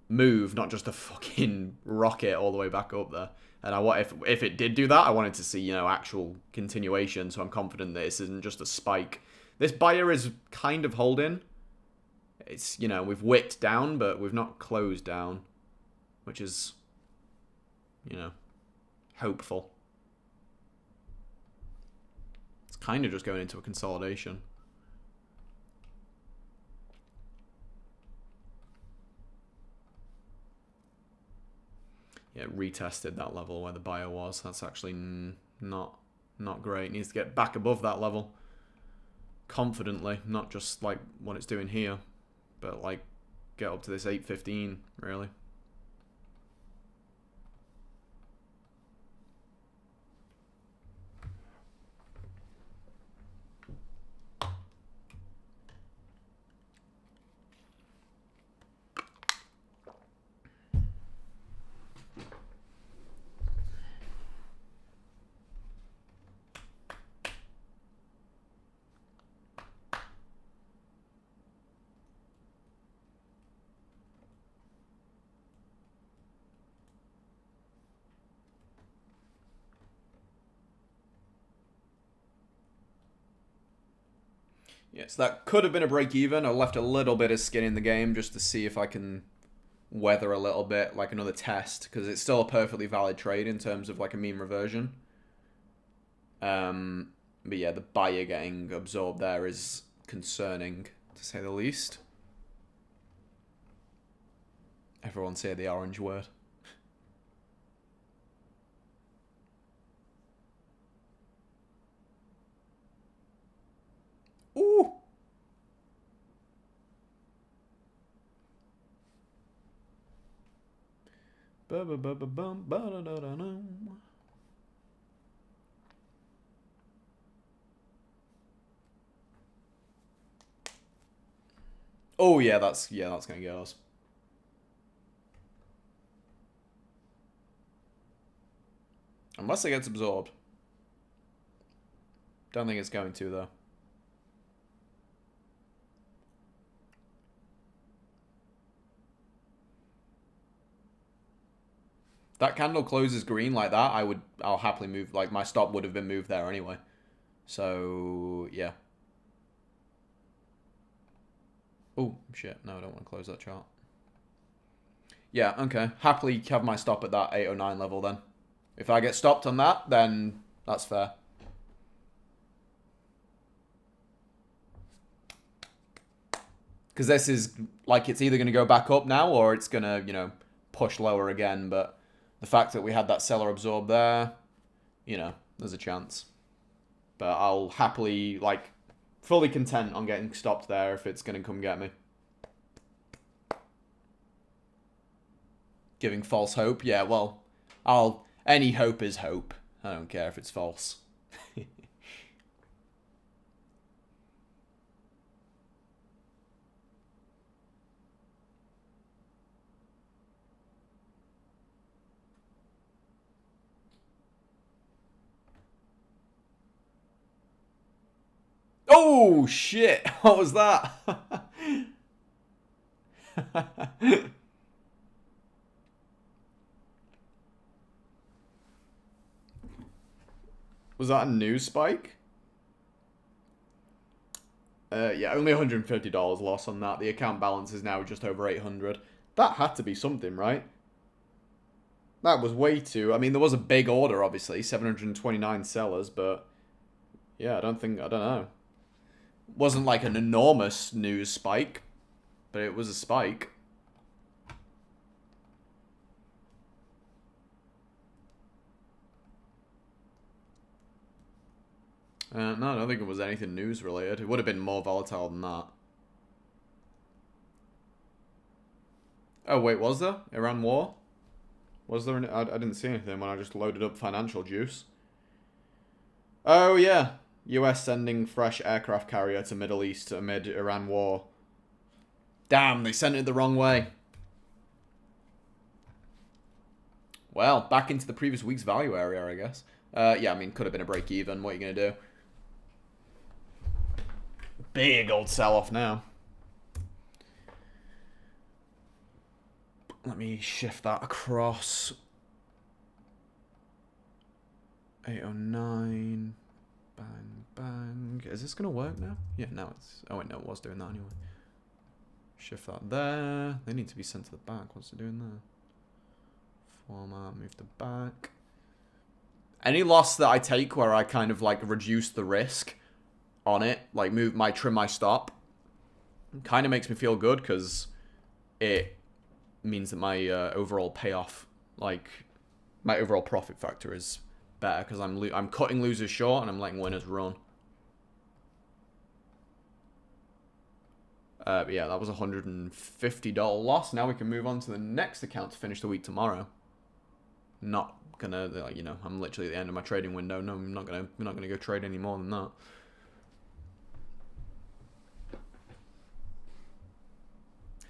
move, not just a fucking rocket all the way back up there. And if it did do that, I wanted to see, you know, actual continuation, so I'm confident that this isn't just a spike. This buyer is kind of holding. It's, you know, we've wicked down, but we've not closed down, which is, you know, hopeful. It's kind of just going into a consolidation. Yeah, retested that level where the buyer was. That's actually not great. It needs to get back above that level confidently, not just like what it's doing here, but like get up to this 815 really. Yes, that could have been a break even. I left a little bit of skin in the game just to see if I can weather a little bit, like another test, because it's still a perfectly valid trade in terms of like a mean reversion. But yeah, the buyer getting absorbed there is concerning, to say the least. Everyone say the orange word. Ooh! Oh yeah, that's gonna get us. Unless it gets absorbed. Don't think it's going to though. That candle closes green like that, I'll happily move, like my stop would have been moved there anyway. So yeah. Oh shit, no, I don't want to close that chart. Yeah, okay. Happily have my stop at that 809 level then. If I get stopped on that, then that's fair. Because this is, like, it's either going to go back up now or it's going to, you know, push lower again. But the fact that we had that seller absorb there, you know, there's a chance. But I'll happily, like, fully content on getting stopped there if it's going to come get me. Giving false hope? Yeah, well, any hope is hope. I don't care if it's false. Oh, shit! What was that? Was that a news spike? Yeah, only $150 loss on that. The account balance is now just over 800. That had to be something, right? That was way too... I mean, there was a big order, obviously. 729 sellers, but... Yeah, I don't know. Wasn't like an enormous news spike, but it was a spike. No, I don't think it was anything news related. It would have been more volatile than that. Oh, wait, was there? Iran war? Was there? I didn't see anything when I just loaded up financial juice. Oh, yeah. US sending fresh aircraft carrier to Middle East amid Iran war. Damn, they sent it the wrong way. Well, back into the previous week's value area, I guess. Yeah, I mean, could have been a break even. What are you going to do? Big old sell-off now. Let me shift that across. 809. Bang, bang. Is this going to work now? Yeah, now it's... Oh, wait, no, it was doing that anyway. Shift that there. They need to be sent to the back. What's it doing there? Format, move the back. Any loss that I take where I kind of, like, reduce the risk on it, like, trim my stop, kind of makes me feel good because it means that my overall payoff, like, my overall profit factor is better because I'm cutting losers short and I'm letting winners run. But yeah, that was a $150 loss. Now we can move on to the next account to finish the week tomorrow. Not gonna, like, you know, I'm literally at the end of my trading window. No, we're not gonna go trade any more than that.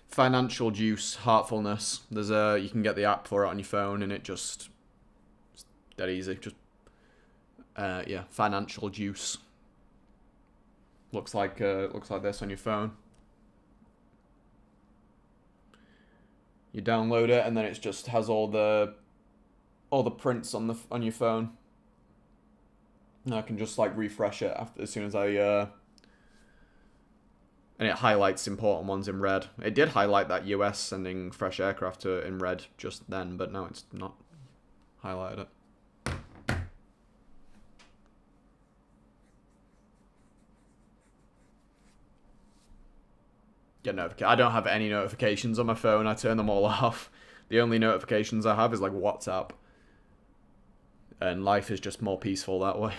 Financial juice, heartfulness. There's you can get the app for it on your phone, and it's dead easy. Just yeah, financial juice. Looks like this on your phone. You download it, and then it just has all the prints on your phone. And I can just like refresh it as soon as I and it highlights important ones in red. It did highlight that US sending fresh aircraft in red just then, but now it's not highlighted it. Get notification. I don't have any notifications on my phone. I turn them all off. The only notifications I have is like WhatsApp. And life is just more peaceful that way.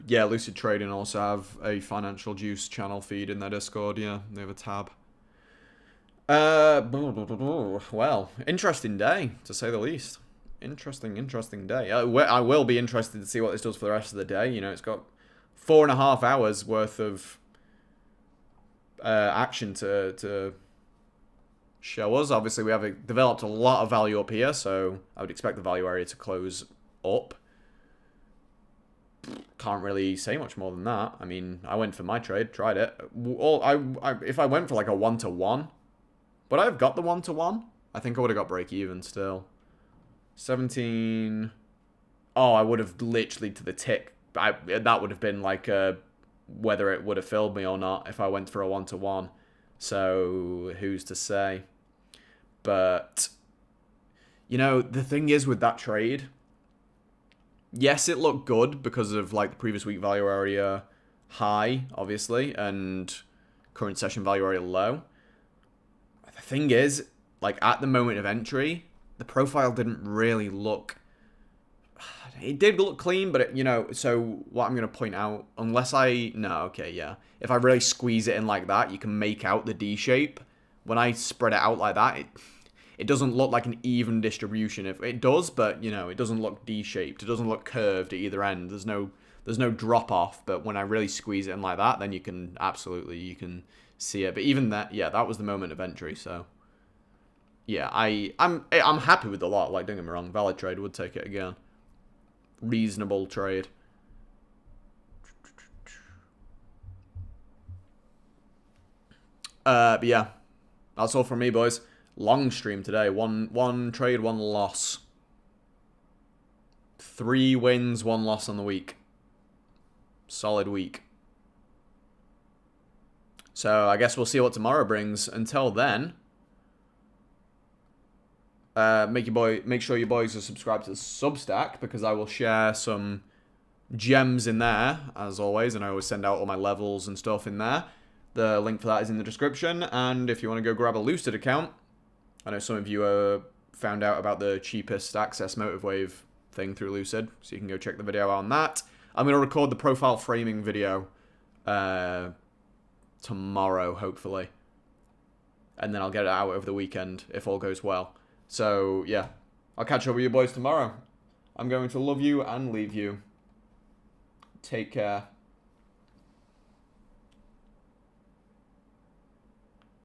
Yeah, Lucid Trading also have a financial juice channel feed in their Discord. Yeah, they have a tab. Well, interesting day, to say the least. Interesting day. I will be interested to see what this does for the rest of the day. You know, it's got 4.5 hours worth of action to show us. Obviously, we have developed a lot of value up here, so I would expect the value area to close up. Can't really say much more than that. I mean, I went for my trade, tried it. If I went for like a 1-to-1, would I have got the 1-to-1? I think I would have got break even still. 17. Oh, I would have literally to the tick. That would have been like whether it would have filled me or not if I went for a 1-to-1. So who's to say? But you know, the thing is with that trade, yes, it looked good because of like the previous week value area high, obviously, and current session value area low. The thing is, like at the moment of entry, the profile didn't really look. It did look clean, but so what I'm going to point out, unless if I really squeeze it in like that, you can make out the D shape. When I spread it out like that, it doesn't look like an even distribution. If it does, but it doesn't look D-shaped. It doesn't look curved at either end. There's no drop off, but when I really squeeze it in like that, then you can see it. But even that, that was the moment of entry, so yeah, I'm happy with the lot. Like, don't get me wrong, valid trade, would take it again. Reasonable trade. But yeah, that's all from me, boys. Long stream today. One trade, one loss. 3 wins, 1 loss on the week. Solid week. So I guess we'll see what tomorrow brings. Until then, make sure you boys are subscribed to the Substack, because I will share some gems in there, as always, and I always send out all my levels and stuff in there. The link for that is in the description, and if you want to go grab a Lucid account, I know some of you found out about the cheapest access MotiveWave thing through Lucid, so you can go check the video out on that. I'm going to record the profile framing video tomorrow, hopefully. And then I'll get it out over the weekend, if all goes well. So, yeah, I'll catch up with you boys tomorrow. I'm going to love you and leave you. Take care.